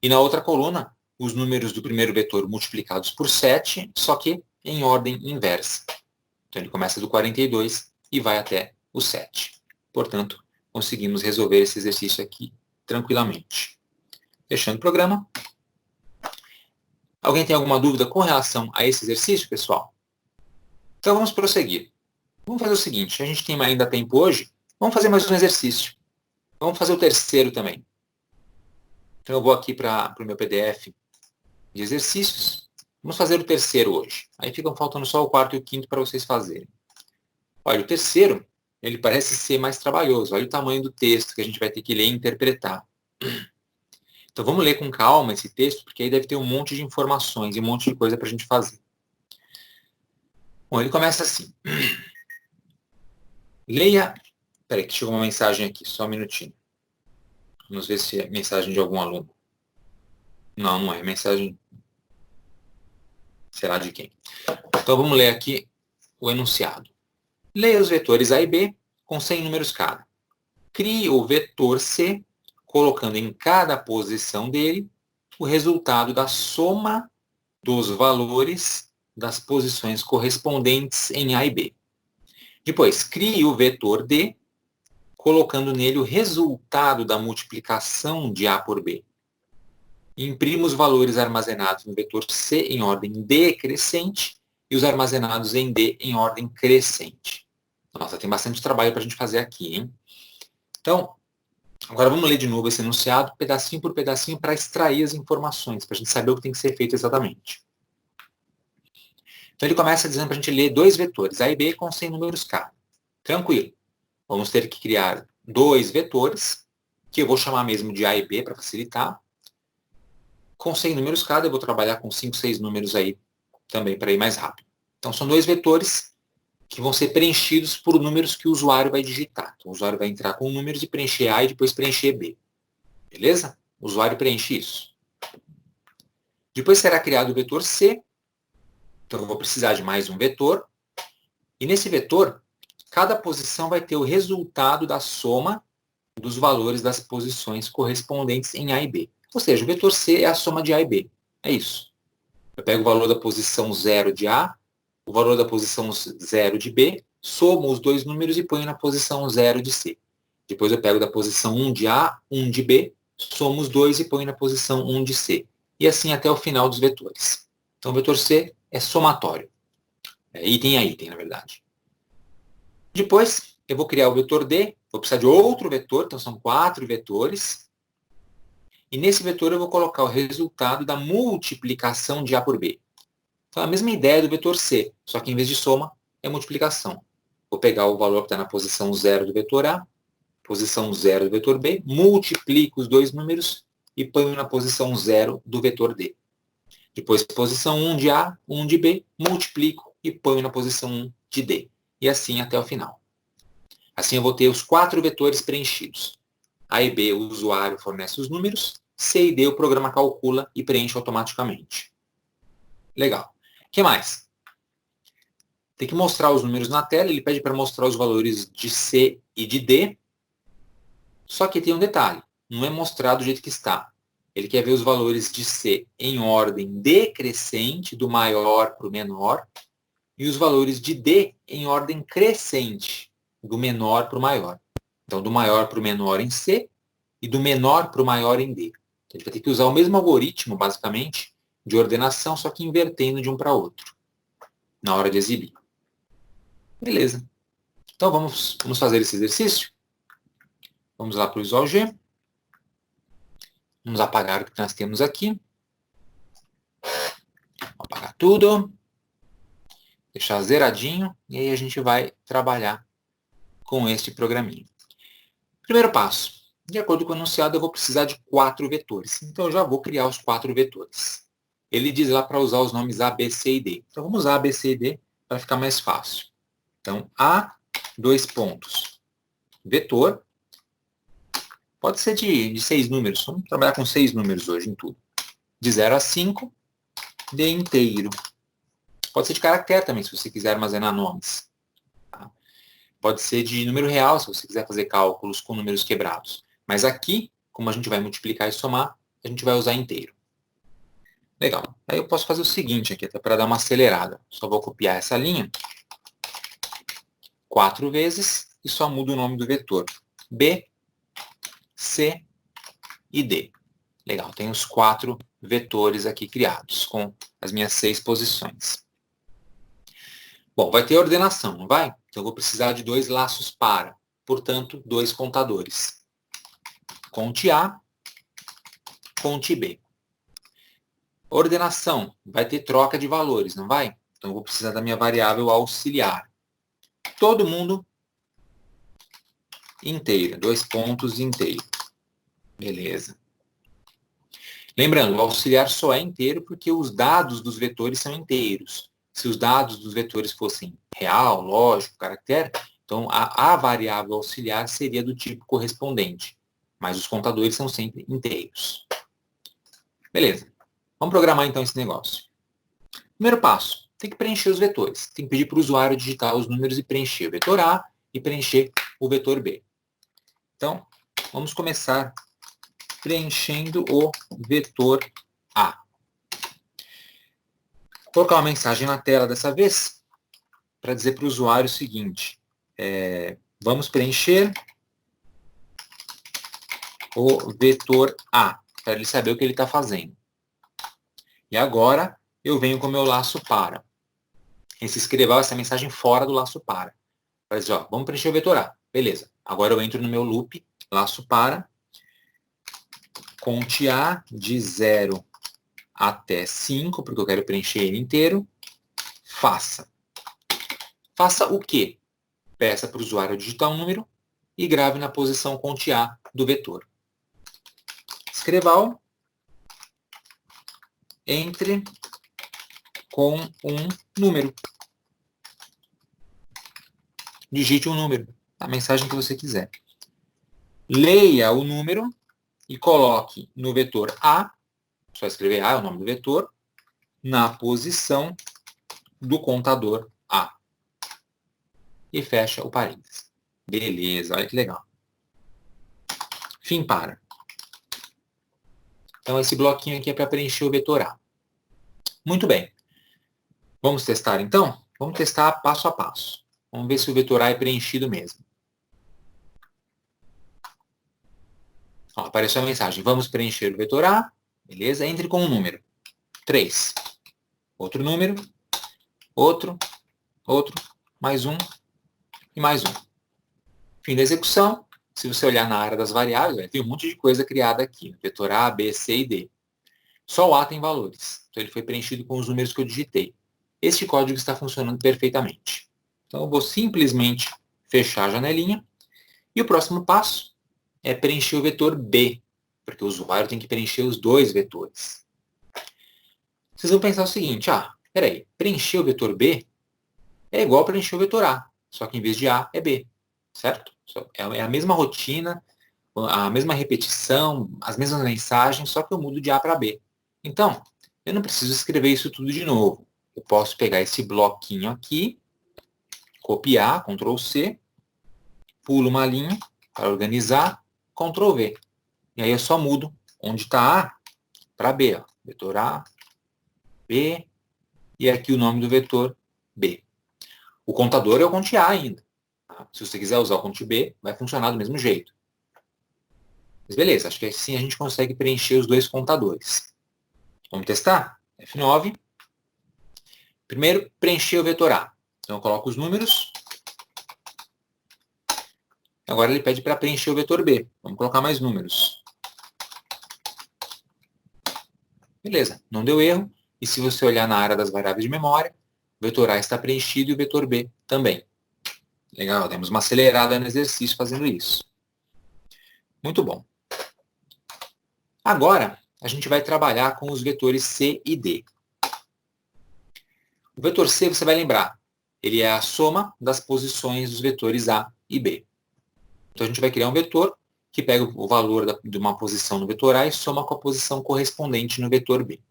E na outra coluna, os números do primeiro vetor multiplicados por 7, só que em ordem inversa. Então, ele começa do 42 e vai até o 7. Portanto, conseguimos resolver esse exercício aqui tranquilamente. Fechando o programa. Alguém tem alguma dúvida com relação a esse exercício, pessoal? Então, vamos prosseguir. Vamos fazer o seguinte, a gente tem ainda tempo hoje, vamos fazer mais um exercício. Vamos fazer o terceiro também. Então, eu vou aqui para o meu PDF de exercícios. Vamos fazer o terceiro hoje. Aí ficam faltando só o quarto e o quinto para vocês fazerem. Olha, o terceiro, ele parece ser mais trabalhoso. Olha o tamanho do texto que a gente vai ter que ler e interpretar. Então, vamos ler com calma esse texto, porque aí deve ter um monte de informações e um monte de coisa para a gente fazer. Bom, ele começa assim. Leia... Peraí, que chegou uma mensagem aqui, só um minutinho. Vamos ver se é mensagem de algum aluno. Não, não é mensagem, sei lá de quem. Então vamos ler aqui o enunciado. Leia os vetores A e B com 100 números cada. Crie o vetor C, colocando em cada posição dele o resultado da soma dos valores das posições correspondentes em A e B. Depois, crie o vetor D, colocando nele o resultado da multiplicação de A por B. Imprima os valores armazenados no vetor C em ordem decrescente e os armazenados em D em ordem crescente. Nossa, tem bastante trabalho para a gente fazer aqui, hein? Então, agora vamos ler de novo esse enunciado, pedacinho por pedacinho, para extrair as informações, para a gente saber o que tem que ser feito exatamente. Então, ele começa dizendo para a gente ler dois vetores, A e B, com 100 números cada. Tranquilo. Vamos ter que criar dois vetores, que eu vou chamar mesmo de A e B, para facilitar. Com 100 números cada, eu vou trabalhar com 5, 6 números aí, também, para ir mais rápido. Então, são dois vetores que vão ser preenchidos por números que o usuário vai digitar. Então, o usuário vai entrar com números e preencher A e depois preencher B. Beleza? O usuário preenche isso. Depois será criado o vetor C. Então, eu vou precisar de mais um vetor. E nesse vetor, cada posição vai ter o resultado da soma dos valores das posições correspondentes em A e B. Ou seja, o vetor C é a soma de A e B. É isso. Eu pego o valor da posição 0 de A, o valor da posição 0 de B, somo os dois números e ponho na posição 0 de C. Depois eu pego da posição 1 de A, 1 de B, somo os dois e ponho na posição 1 de C. E assim até o final dos vetores. Então, o vetor C é somatório. É item a item, na verdade. Depois, eu vou criar o vetor D. Vou precisar de outro vetor, então são 4 vetores. E nesse vetor eu vou colocar o resultado da multiplicação de A por B. Então, a mesma ideia do vetor C, só que em vez de soma, é multiplicação. Vou pegar o valor que está na posição 0 do vetor A, posição 0 do vetor B, multiplico os dois números e ponho na posição 0 do vetor D. Depois, posição 1 de A, 1 de B, multiplico e ponho na posição 1 de D. E assim até o final. Assim eu vou ter os 4 vetores preenchidos. A e B, o usuário fornece os números, C e D, o programa calcula e preenche automaticamente. Legal. O que mais? Tem que mostrar os números na tela, ele pede para mostrar os valores de C e de D, só que tem um detalhe, não é mostrado do jeito que está. Ele quer ver os valores de C em ordem decrescente, do maior para o menor, e os valores de D em ordem crescente, do menor para o maior. Então, do maior para o menor em C e do menor para o maior em D. Então, a gente vai ter que usar o mesmo algoritmo, basicamente, de ordenação, só que invertendo de um para outro, na hora de exibir. Beleza. Então, vamos fazer esse exercício? Vamos lá para o Visual G. Vamos apagar o que nós temos aqui. Vou apagar tudo. Deixar zeradinho. E aí a gente vai trabalhar com este programinha. Primeiro passo. De acordo com o enunciado, eu vou precisar de 4 vetores. Então, eu já vou criar os 4 vetores. Ele diz lá para usar os nomes A, B, C e D. Então, vamos usar A, B, C e D para ficar mais fácil. Então, A, 2 pontos. Vetor. Pode ser de 6 números. Vamos trabalhar com 6 números hoje em tudo. De 0 a 5, D inteiro. Pode ser de caractere também, se você quiser armazenar nomes. Tá? Pode ser de número real, se você quiser fazer cálculos com números quebrados. Mas aqui, como a gente vai multiplicar e somar, a gente vai usar inteiro. Legal. Aí eu posso fazer o seguinte aqui, até para dar uma acelerada. Só vou copiar essa linha 4 vezes e só mudo o nome do vetor. B, C e D. Legal, tem os 4 vetores aqui criados, com as minhas 6 posições. Bom, vai ter ordenação, não vai? Então, eu vou precisar de 2 laços para, portanto, 2 contadores. Conte A, conte B. Ordenação, vai ter troca de valores, não vai? Então, eu vou precisar da minha variável auxiliar. Todo mundo inteiro, 2 pontos inteiro. Beleza. Lembrando, o auxiliar só é inteiro porque os dados dos vetores são inteiros. Se os dados dos vetores fossem real, lógico, caractere, então a variável auxiliar seria do tipo correspondente. mas os contadores são sempre inteiros. Beleza. Vamos programar então esse negócio. Primeiro passo, tem que preencher os vetores. Tem que pedir para o usuário digitar os números e preencher o vetor A e preencher o vetor B. Então, vamos começar preenchendo o vetor A. Vou colocar uma mensagem na tela dessa vez para dizer para o usuário o seguinte. Vamos preencher o vetor A, para ele saber o que ele está fazendo. E agora, eu venho com o meu laço para. Esse escreval, essa mensagem fora do laço para. Vai dizer, ó, vamos preencher o vetor A. Beleza. Agora eu entro no meu loop, laço para, conte A de 0 até 5, porque eu quero preencher ele inteiro. Faça. Faça o quê? Peça para o usuário digitar um número e grave na posição conte A do vetor. Escreval, entre com um número. Digite um número, a mensagem que você quiser. Leia o número e coloque no vetor A, só escrever A, é o nome do vetor, na posição do contador A. E fecha o parênteses. Beleza, olha que legal. Fim para. Então, esse bloquinho aqui é para preencher o vetor A. Muito bem. Vamos testar, então? Vamos testar passo a passo. Vamos ver se o vetor A é preenchido mesmo. Ó, apareceu a mensagem. Vamos preencher o vetor A. Beleza? Entre com um número. 3. Outro número. Outro. Outro. Mais um. E mais um. Fim da execução. Se você olhar na área das variáveis, tem um monte de coisa criada aqui. Vetor A, B, C e D. Só o A tem valores. Então, ele foi preenchido com os números que eu digitei. Este código está funcionando perfeitamente. Então, eu vou simplesmente fechar a janelinha. E o próximo passo é preencher o vetor B, porque o usuário tem que preencher os dois vetores. Vocês vão pensar o seguinte, peraí, preencher o vetor B é igual a preencher o vetor A, só que em vez de A é B, certo? É a mesma rotina, a mesma repetição, as mesmas mensagens, só que eu mudo de A para B. Então, eu não preciso escrever isso tudo de novo. Eu posso pegar esse bloquinho aqui, copiar, Ctrl C, pulo uma linha para organizar, Ctrl V. E aí eu só mudo onde está A para B. Ó. Vetor A, B, e aqui o nome do vetor B. O contador é o conte A ainda. Tá? Se você quiser usar o conte B, vai funcionar do mesmo jeito. Mas beleza, acho que assim a gente consegue preencher os dois contadores. Vamos testar? F9. Primeiro, preencher o vetor A. Então eu coloco os números. Agora ele pede para preencher o vetor B. Vamos colocar mais números. Beleza, não deu erro. E se você olhar na área das variáveis de memória, o vetor A está preenchido e o vetor B também. Legal, demos uma acelerada no exercício fazendo isso. Muito bom. Agora, a gente vai trabalhar com os vetores C e D. O vetor C, você vai lembrar, ele é a soma das posições dos vetores A e B. Então, a gente vai criar um vetor que pega o valor de uma posição no vetor A e soma com a posição correspondente no vetor B.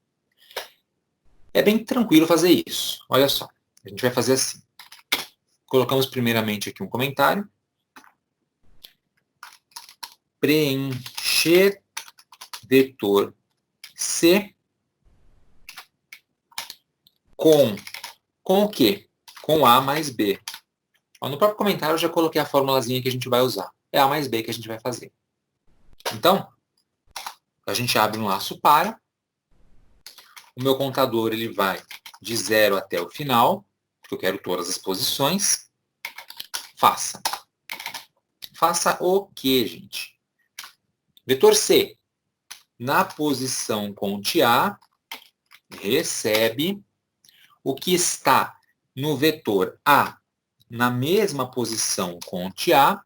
É bem tranquilo fazer isso. Olha só, a gente vai fazer assim. Colocamos primeiramente aqui um comentário. Preencher vetor C com o quê? Com A mais B. No próprio comentário eu já coloquei a formulazinha que a gente vai usar. É A mais B que a gente vai fazer. Então, a gente abre um laço para. O meu contador ele vai de 0 até o final, porque eu quero todas as posições. Faça. Faça o quê, gente? Vetor C, na posição conte A, recebe o que está no vetor A na mesma posição conte A,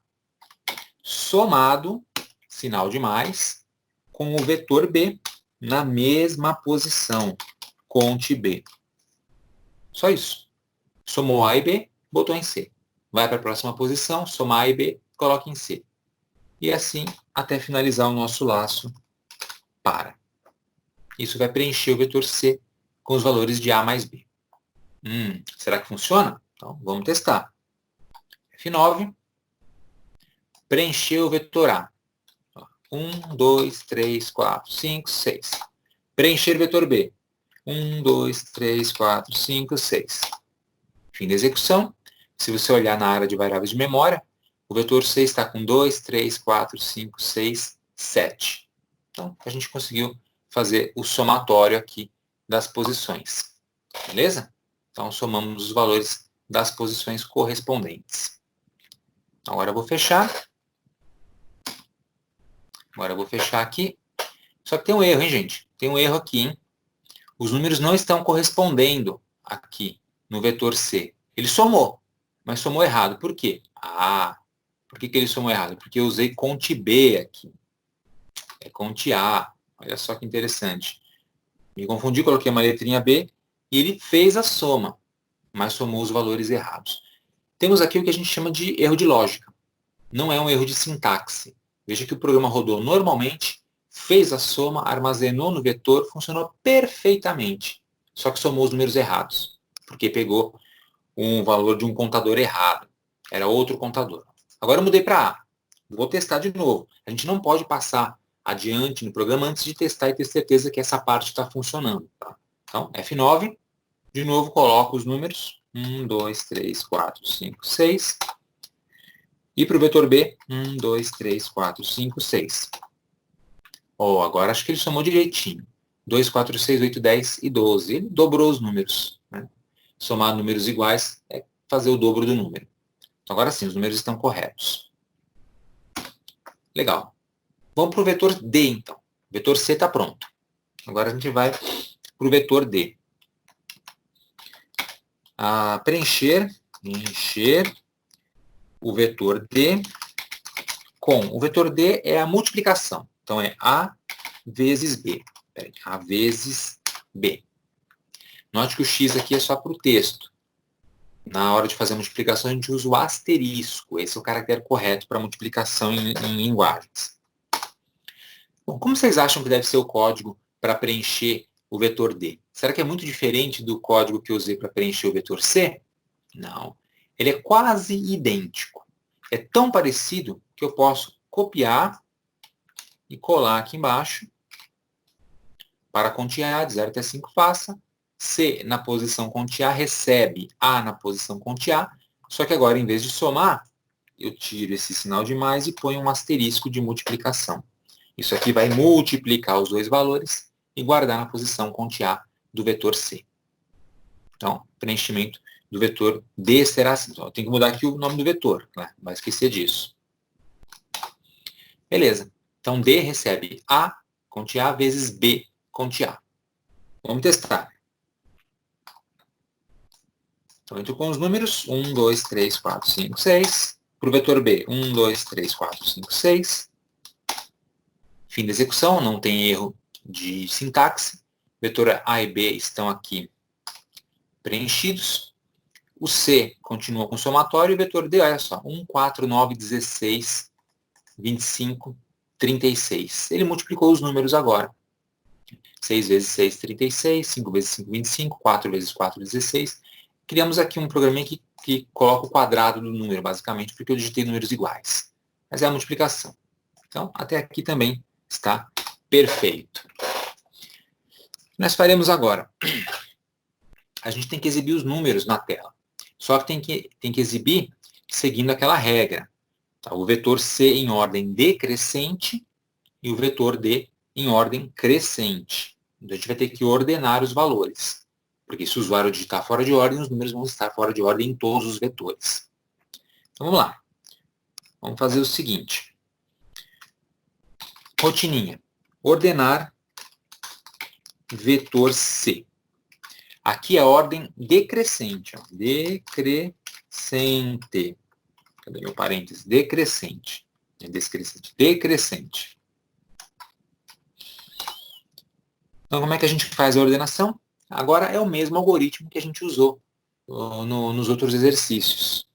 somado, sinal de mais, com o vetor B na mesma posição conte B. Só isso. Somou A e B, botou em C. Vai para a próxima posição, soma A e B, coloca em C. e assim até finalizar o nosso laço para. Isso vai preencher o vetor C com os valores de A mais B. Será que funciona? Então, vamos testar. F9, preencher o vetor A. 1, 2, 3, 4, 5, 6. Preencher o vetor B. 1, 2, 3, 4, 5, 6. Fim da execução. Se você olhar na área de variáveis de memória, o vetor C está com 2, 3, 4, 5, 6, 7. Então, a gente conseguiu fazer o somatório aqui das posições. Beleza? Então, somamos os valores das posições correspondentes. Agora eu vou fechar. Agora eu vou fechar aqui. Só que tem um erro, hein, gente? Tem um erro aqui, hein? Os números não estão correspondendo aqui no vetor C. Ele somou, mas somou errado. Por quê? Por que ele somou errado? Porque eu usei cont B aqui. É cont A. Olha só que interessante. Me confundi, coloquei uma letrinha B e ele fez a soma, mas somou os valores errados. Temos aqui o que a gente chama de erro de lógica. Não é um erro de sintaxe. Veja que o programa rodou normalmente, fez a soma, armazenou no vetor, funcionou perfeitamente. Só que somou os números errados, porque pegou um valor de um contador errado. Era outro contador. Agora eu mudei para A. Vou testar de novo. A gente não pode passar adiante no programa antes de testar e ter certeza que essa parte está funcionando. Tá? Então, F9. De novo, coloco os números. 1, 2, 3, 4, 5, 6. E para o vetor B, 1, 2, 3, 4, 5, 6. Agora acho que ele somou direitinho. 2, 4, 6, 8, 10 e 12. Ele dobrou os números. Né? Somar números iguais é fazer o dobro do número. Então, agora sim, os números estão corretos. Legal. Vamos para o vetor D, então. O vetor C está pronto. Agora a gente vai para o vetor D. Preencher o vetor D com... O vetor D é a multiplicação. Então, é A vezes B. A vezes B. Note que o X aqui é só para o texto. Na hora de fazer a multiplicação, a gente usa o asterisco. Esse é o caractere correto para multiplicação em linguagens. Bom, como vocês acham que deve ser o código para preencher o vetor D? Será que é muito diferente do código que eu usei para preencher o vetor C? Não. Ele é quase idêntico. É tão parecido que eu posso copiar e colar aqui embaixo para cont A, de 0 até 5 faça. C na posição cont A recebe A na posição cont A. Só que agora, em vez de somar, eu tiro esse sinal de mais e ponho um asterisco de multiplicação. Isso aqui vai multiplicar os dois valores e guardar na posição cont A do vetor C. Então, preenchimento do vetor D será assim. Então, eu tenho que mudar aqui o nome do vetor, né? Não vai esquecer disso. Beleza. Então, D recebe A cont A vezes B cont A. Vamos testar. Então, entro com os números 1, 2, 3, 4, 5, 6. Para o vetor B, 1, 2, 3, 4, 5, 6. Fim da execução, não tem erro de sintaxe. Vetor A e B estão aqui preenchidos. O C continua com somatório e o vetor D, olha só, 1, 4, 9, 16, 25, 36. Ele multiplicou os números agora. 6 vezes 6, 36, 5 vezes 5, 25, 4 vezes 4, 16. Criamos aqui um programinha que coloca o quadrado do número, basicamente, porque eu digitei números iguais. Mas é a multiplicação. Então, até aqui também está perfeito. O que nós faremos agora? A gente tem que exibir os números na tela. Só que tem que exibir seguindo aquela regra. Tá? O vetor C em ordem decrescente e o vetor D em ordem crescente. Então, a gente vai ter que ordenar os valores. Porque se o usuário digitar fora de ordem, os números vão estar fora de ordem em todos os vetores. Então, vamos lá. Vamos fazer o seguinte. Rotininha. Ordenar vetor C. Aqui é a ordem decrescente. Ó. Decrescente. Cadê meu parênteses? Decrescente. Decrescente. Decrescente. Então, como é que a gente faz a ordenação? Agora é o mesmo algoritmo que a gente usou nos outros exercícios.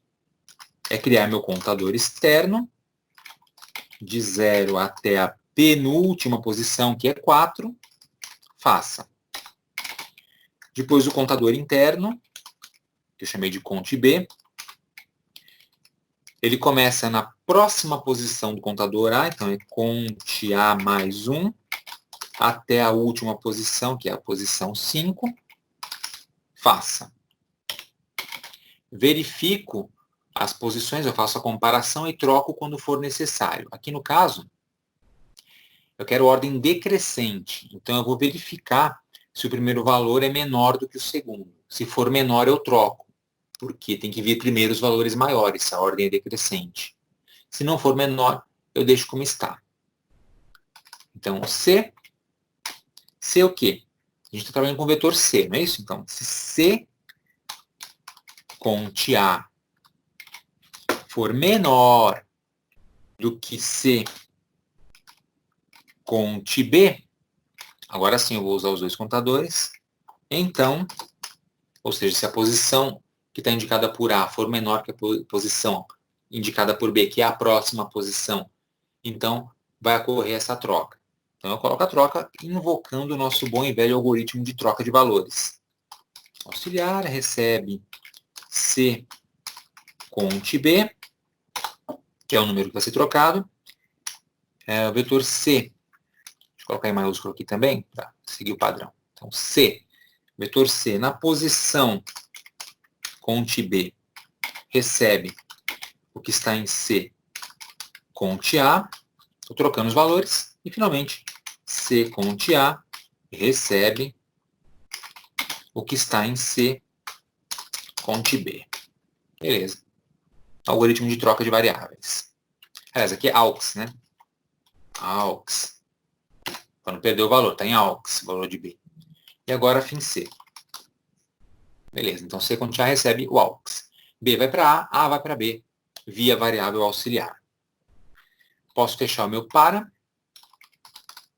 É criar meu contador externo de 0 até a penúltima posição, que é 4, faça. Depois o contador interno, que eu chamei de cont B, ele começa na próxima posição do contador A, então é cont A mais 1, até a última posição, que é a posição 5, faça. Verifico as posições, eu faço a comparação e troco quando for necessário. Aqui no caso, eu quero ordem decrescente, então eu vou verificar se o primeiro valor é menor do que o segundo. Se for menor, eu troco, porque tem que vir primeiro os valores maiores, se a ordem é decrescente. Se não for menor, eu deixo como está. Então, C o quê? A gente está trabalhando com o vetor C, não é isso? Então, se C cont A for menor do que C cont B, agora sim eu vou usar os dois contadores, então, ou seja, se a posição que está indicada por A for menor que a posição indicada por B, que é a próxima posição, então vai ocorrer essa troca. Então eu coloco a troca invocando o nosso bom e velho algoritmo de troca de valores. Auxiliar recebe C cont B, que é o número que vai ser trocado. O vetor C, deixa eu colocar em maiúsculo aqui também, para seguir o padrão. Então C, vetor C, na posição cont B, recebe o que está em C cont A, estou trocando os valores, e finalmente C cont A recebe o que está em C cont B. Beleza. Algoritmo de troca de variáveis. Aliás, aqui é AUX, né? AUX. Para não perder o valor, está em AUX, o valor de B. E agora fim C. Beleza, então C cont A recebe o AUX. B vai para A vai para B, via variável auxiliar. Posso fechar o meu para,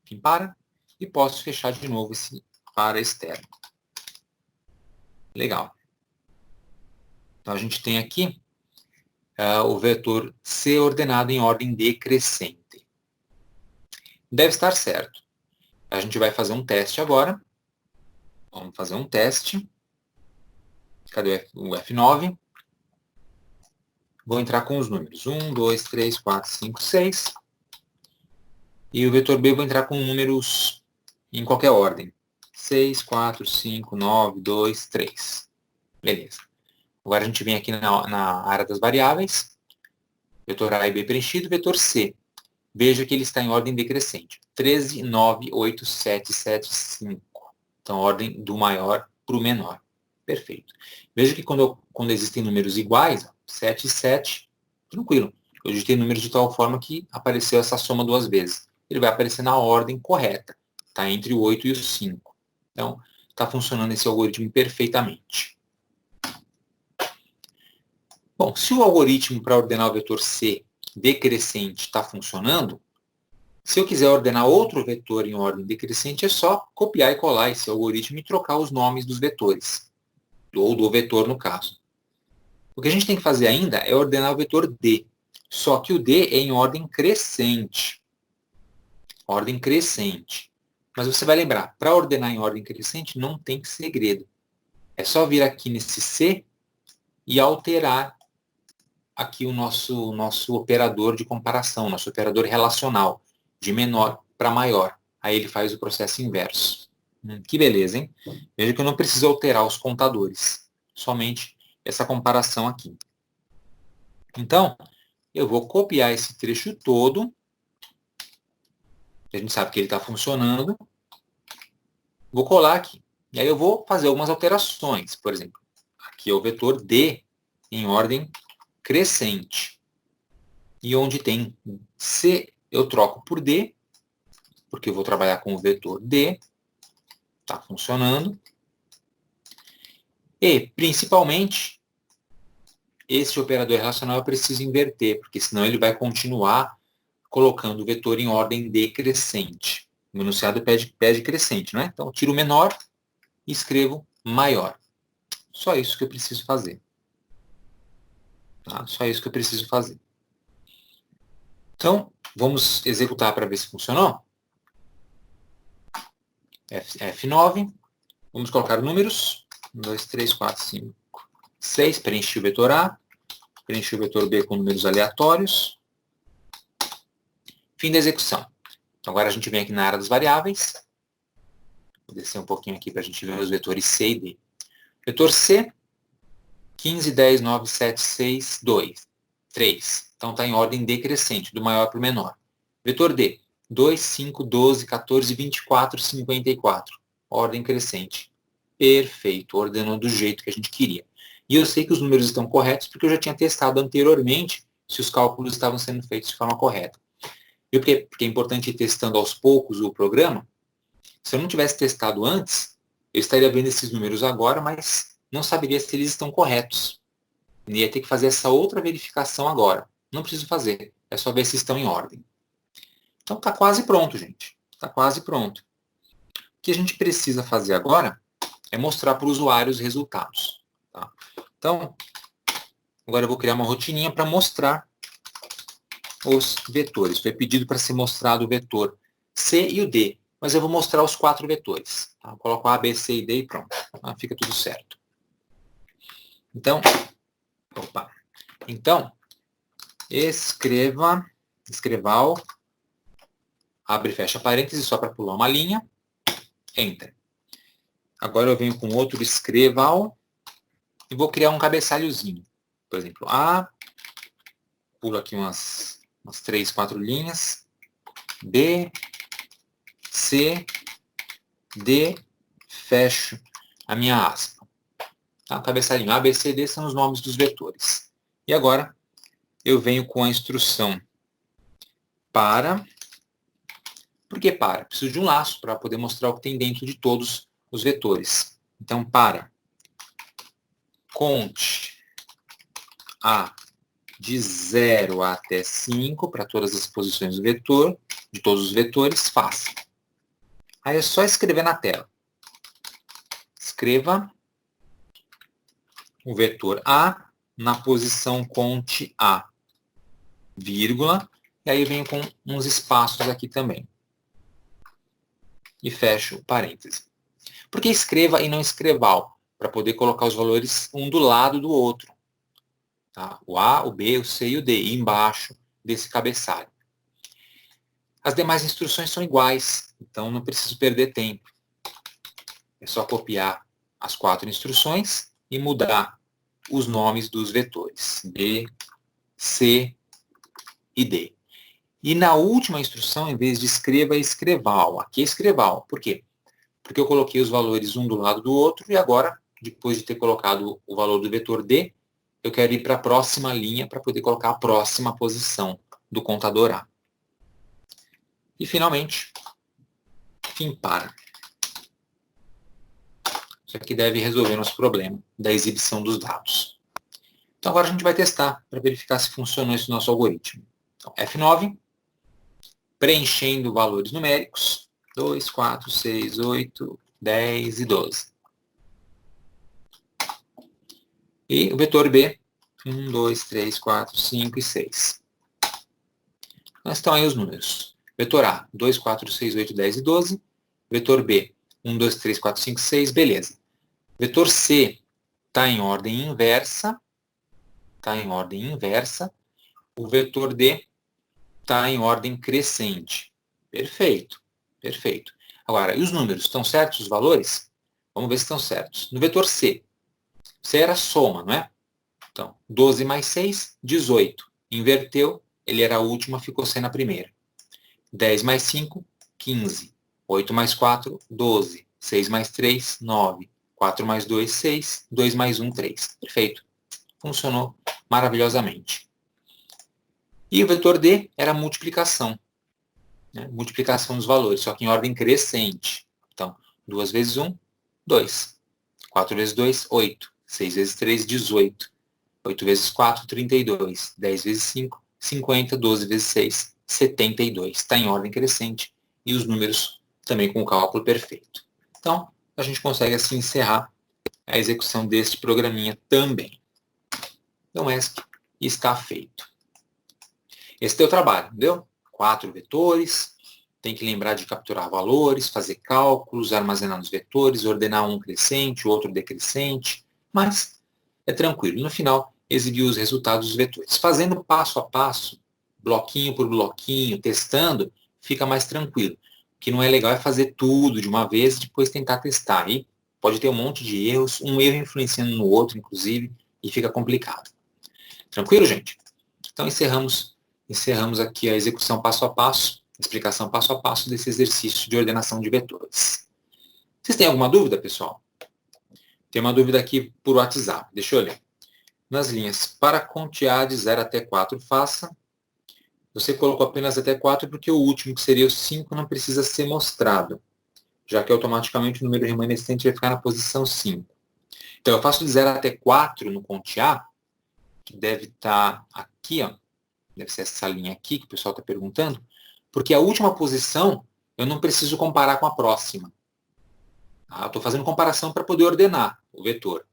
fim para, e posso fechar de novo esse para externo. Legal. Então a gente tem aqui o vetor C ordenado em ordem decrescente. Deve estar certo. A gente vai fazer um teste agora. Vamos fazer um teste. Cadê o F9? Vou entrar com os números 1, 2, 3, 4, 5, 6. E o vetor B eu vou entrar com números em qualquer ordem. 6, 4, 5, 9, 2, 3. Beleza. Agora a gente vem aqui na área das variáveis. Vetor A e B preenchido, vetor C. Veja que ele está em ordem decrescente. 13, 9, 8, 7, 7, 5. Então, ordem do maior para o menor. Perfeito. Veja que quando existem números iguais, 7 e 7, tranquilo. Eu digitei números de tal forma que apareceu essa soma duas vezes. Ele vai aparecer na ordem correta. Está entre o 8 e o 5. Então, está funcionando esse algoritmo perfeitamente. Bom, se o algoritmo para ordenar o vetor C decrescente está funcionando, se eu quiser ordenar outro vetor em ordem decrescente, é só copiar e colar esse algoritmo e trocar os nomes dos vetores, ou do vetor no caso. O que a gente tem que fazer ainda é ordenar o vetor D, só que o D é em ordem crescente. Ordem crescente. Mas você vai lembrar, para ordenar em ordem crescente não tem segredo. É só vir aqui nesse C e alterar aqui o nosso operador de comparação, nosso operador relacional, de menor para maior. Aí ele faz o processo inverso. Que beleza, hein? Veja que eu não preciso alterar os contadores, somente essa comparação aqui. Então, eu vou copiar esse trecho todo, a gente sabe que ele está funcionando, vou colar aqui. E aí eu vou fazer algumas alterações. Por exemplo, aqui é o vetor D em ordem crescente. E onde tem C, eu troco por D, porque eu vou trabalhar com o vetor D. Está funcionando. E, principalmente, esse operador relacional eu preciso inverter, porque senão ele vai continuar colocando o vetor em ordem decrescente. O enunciado pede crescente, né? Então, eu tiro o menor e escrevo maior. Só isso que eu preciso fazer. Tá? Só isso que eu preciso fazer. Então, vamos executar para ver se funcionou. F9. Vamos colocar números. 1, 2, 3, 4, 5, 6. Preenchi o vetor A. Preenchi o vetor B com números aleatórios. Fim da execução. Então, agora a gente vem aqui na área das variáveis. Vou descer um pouquinho aqui para a gente ver os vetores C e D. Vetor C, 15, 10, 9, 7, 6, 2, 3. Então, está em ordem decrescente, do maior para o menor. Vetor D, 2, 5, 12, 14, 24, 54. Ordem crescente. Perfeito, ordenou do jeito que a gente queria. E eu sei que os números estão corretos porque eu já tinha testado anteriormente se os cálculos estavam sendo feitos de forma correta. E porque é importante ir testando aos poucos o programa. Se eu não tivesse testado antes, eu estaria vendo esses números agora, mas não saberia se eles estão corretos. Eu ia ter que fazer essa outra verificação agora. Não preciso fazer, é só ver se estão em ordem. Então está quase pronto, gente. Está quase pronto. O que a gente precisa fazer agora é mostrar para o usuário os resultados. Tá? Então, agora eu vou criar uma rotininha para mostrar os vetores. Foi pedido para ser mostrado o vetor C e o D, mas eu vou mostrar os 4 vetores. Tá? Eu coloco A, B, C e D e pronto. Tá? Fica tudo certo. Então, escreval, abre e fecha parênteses só para pular uma linha, Enter. Agora eu venho com outro escreval e vou criar um cabeçalhozinho. Por exemplo, A, pulo aqui umas 3, 4 linhas, B, C, D, fecho a minha aspa. Tá? Cabeçalhinho A, B, C, D são os nomes dos vetores. E agora eu venho com a instrução para. Por que para? Preciso de um laço para poder mostrar o que tem dentro de todos os vetores. Então, para. Conte A de 0 até 5 para todas as posições do vetor, de todos os vetores, faça. Aí é só escrever na tela. Escreva o vetor A na posição conte A, vírgula, e aí eu venho com uns espaços aqui também. E fecho o parêntese. Por que escreva e não escreval? Para poder colocar os valores um do lado do outro. Tá? O A, o B, o C e o D, e embaixo desse cabeçalho. As demais instruções são iguais, então não preciso perder tempo. É só copiar as 4 instruções e mudar os nomes dos vetores, B, C e D. E na última instrução, em vez de escreva, é escreval. Aqui é escreval. Por quê? Porque eu coloquei os valores um do lado do outro e agora, depois de ter colocado o valor do vetor D, eu quero ir para a próxima linha para poder colocar a próxima posição do contador A. E, finalmente, fim para. Isso aqui deve resolver nosso problema da exibição dos dados. Então, agora a gente vai testar para verificar se funcionou esse nosso algoritmo. Então, F9, preenchendo valores numéricos, 2, 4, 6, 8, 10 e 12. E o vetor B, 1, 2, 3, 4, 5 e 6. Mas estão aí os números. Vetor A, 2, 4, 6, 8, 10 e 12. Vetor B, 1, 2, 3, 4, 5, 6, beleza. Vetor C está em ordem inversa. Está em ordem inversa. O vetor D está em ordem crescente. Perfeito, perfeito. Agora, e os números? Estão certos os valores? Vamos ver se estão certos. No vetor C, C era soma, não é? Então, 12 mais 6, 18. Inverteu, ele era a última, ficou sendo a primeira. 10 mais 5, 15. 8 mais 4, 12. 6 mais 3, 9. 4 mais 2, 6. 2 mais 1, 3. Perfeito. Funcionou maravilhosamente. E o vetor D era a multiplicação. Né? Multiplicação dos valores, só que em ordem crescente. Então, 2 vezes 1, 2. 4 vezes 2, 8. 6 vezes 3, 18. 8 vezes 4, 32. 10 vezes 5, 50. 12 vezes 6, 72. Está em ordem crescente. E os números também com o cálculo perfeito. Então, a gente consegue assim encerrar a execução deste programinha também. Então, ESC está feito. Esse é o teu trabalho, entendeu? 4 vetores, tem que lembrar de capturar valores, fazer cálculos, armazenar nos vetores, ordenar um crescente, outro decrescente, mas é tranquilo. No final, exibir os resultados dos vetores. Fazendo passo a passo, bloquinho por bloquinho, testando, fica mais tranquilo. O que não é legal é fazer tudo de uma vez e depois tentar testar. Aí pode ter um monte de erros, um erro influenciando no outro, inclusive, e fica complicado. Tranquilo, gente? Então encerramos aqui a execução passo a passo, explicação passo a passo desse exercício de ordenação de vetores. Vocês têm alguma dúvida, pessoal? Tem uma dúvida aqui por WhatsApp. Deixa eu ler. Nas linhas, para contear de 0 até 4, faça. Você colocou apenas até 4 porque o último, que seria o 5, não precisa ser mostrado, já que automaticamente o número remanescente vai ficar na posição 5. Então, eu faço de 0 até 4 no contear, que deve estar aqui, ó, deve ser essa linha aqui que o pessoal está perguntando, porque a última posição eu não preciso comparar com a próxima. Eu estou fazendo comparação para poder ordenar o vetor.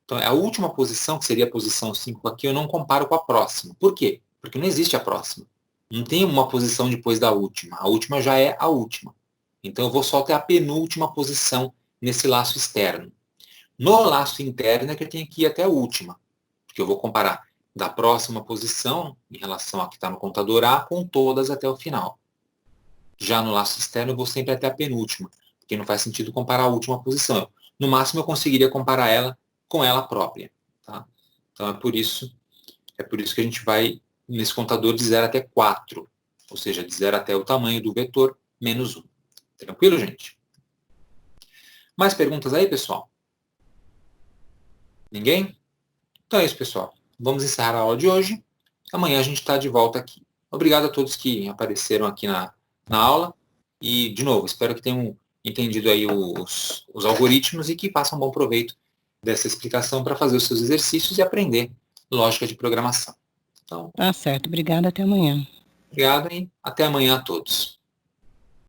Então, a última posição, que seria a posição 5 aqui, eu não comparo com a próxima. Por quê? Porque não existe a próxima. Não tem uma posição depois da última. A última já é a última. Então, eu vou só ter a penúltima posição nesse laço externo. No laço interno é que eu tenho que ir até a última, porque eu vou comparar da próxima posição, em relação a que está no contador A, com todas até o final. Já no laço externo, eu vou sempre até a penúltima, porque não faz sentido comparar a última posição. No máximo, eu conseguiria comparar ela com ela própria. Tá? Então, é por isso que a gente vai nesse contador de 0 até 4, ou seja, de 0 até o tamanho do vetor, menos 1. Tranquilo, gente? Mais perguntas aí, pessoal? Ninguém? Então é isso, pessoal. Vamos encerrar a aula de hoje. Amanhã a gente está de volta aqui. Obrigado a todos que apareceram aqui na aula. E, de novo, espero que tenham entendido aí os algoritmos e que façam bom proveito dessa explicação para fazer os seus exercícios e aprender lógica de programação. Então, Tá certo. Obrigada. Até amanhã. obrigado e até amanhã a todos.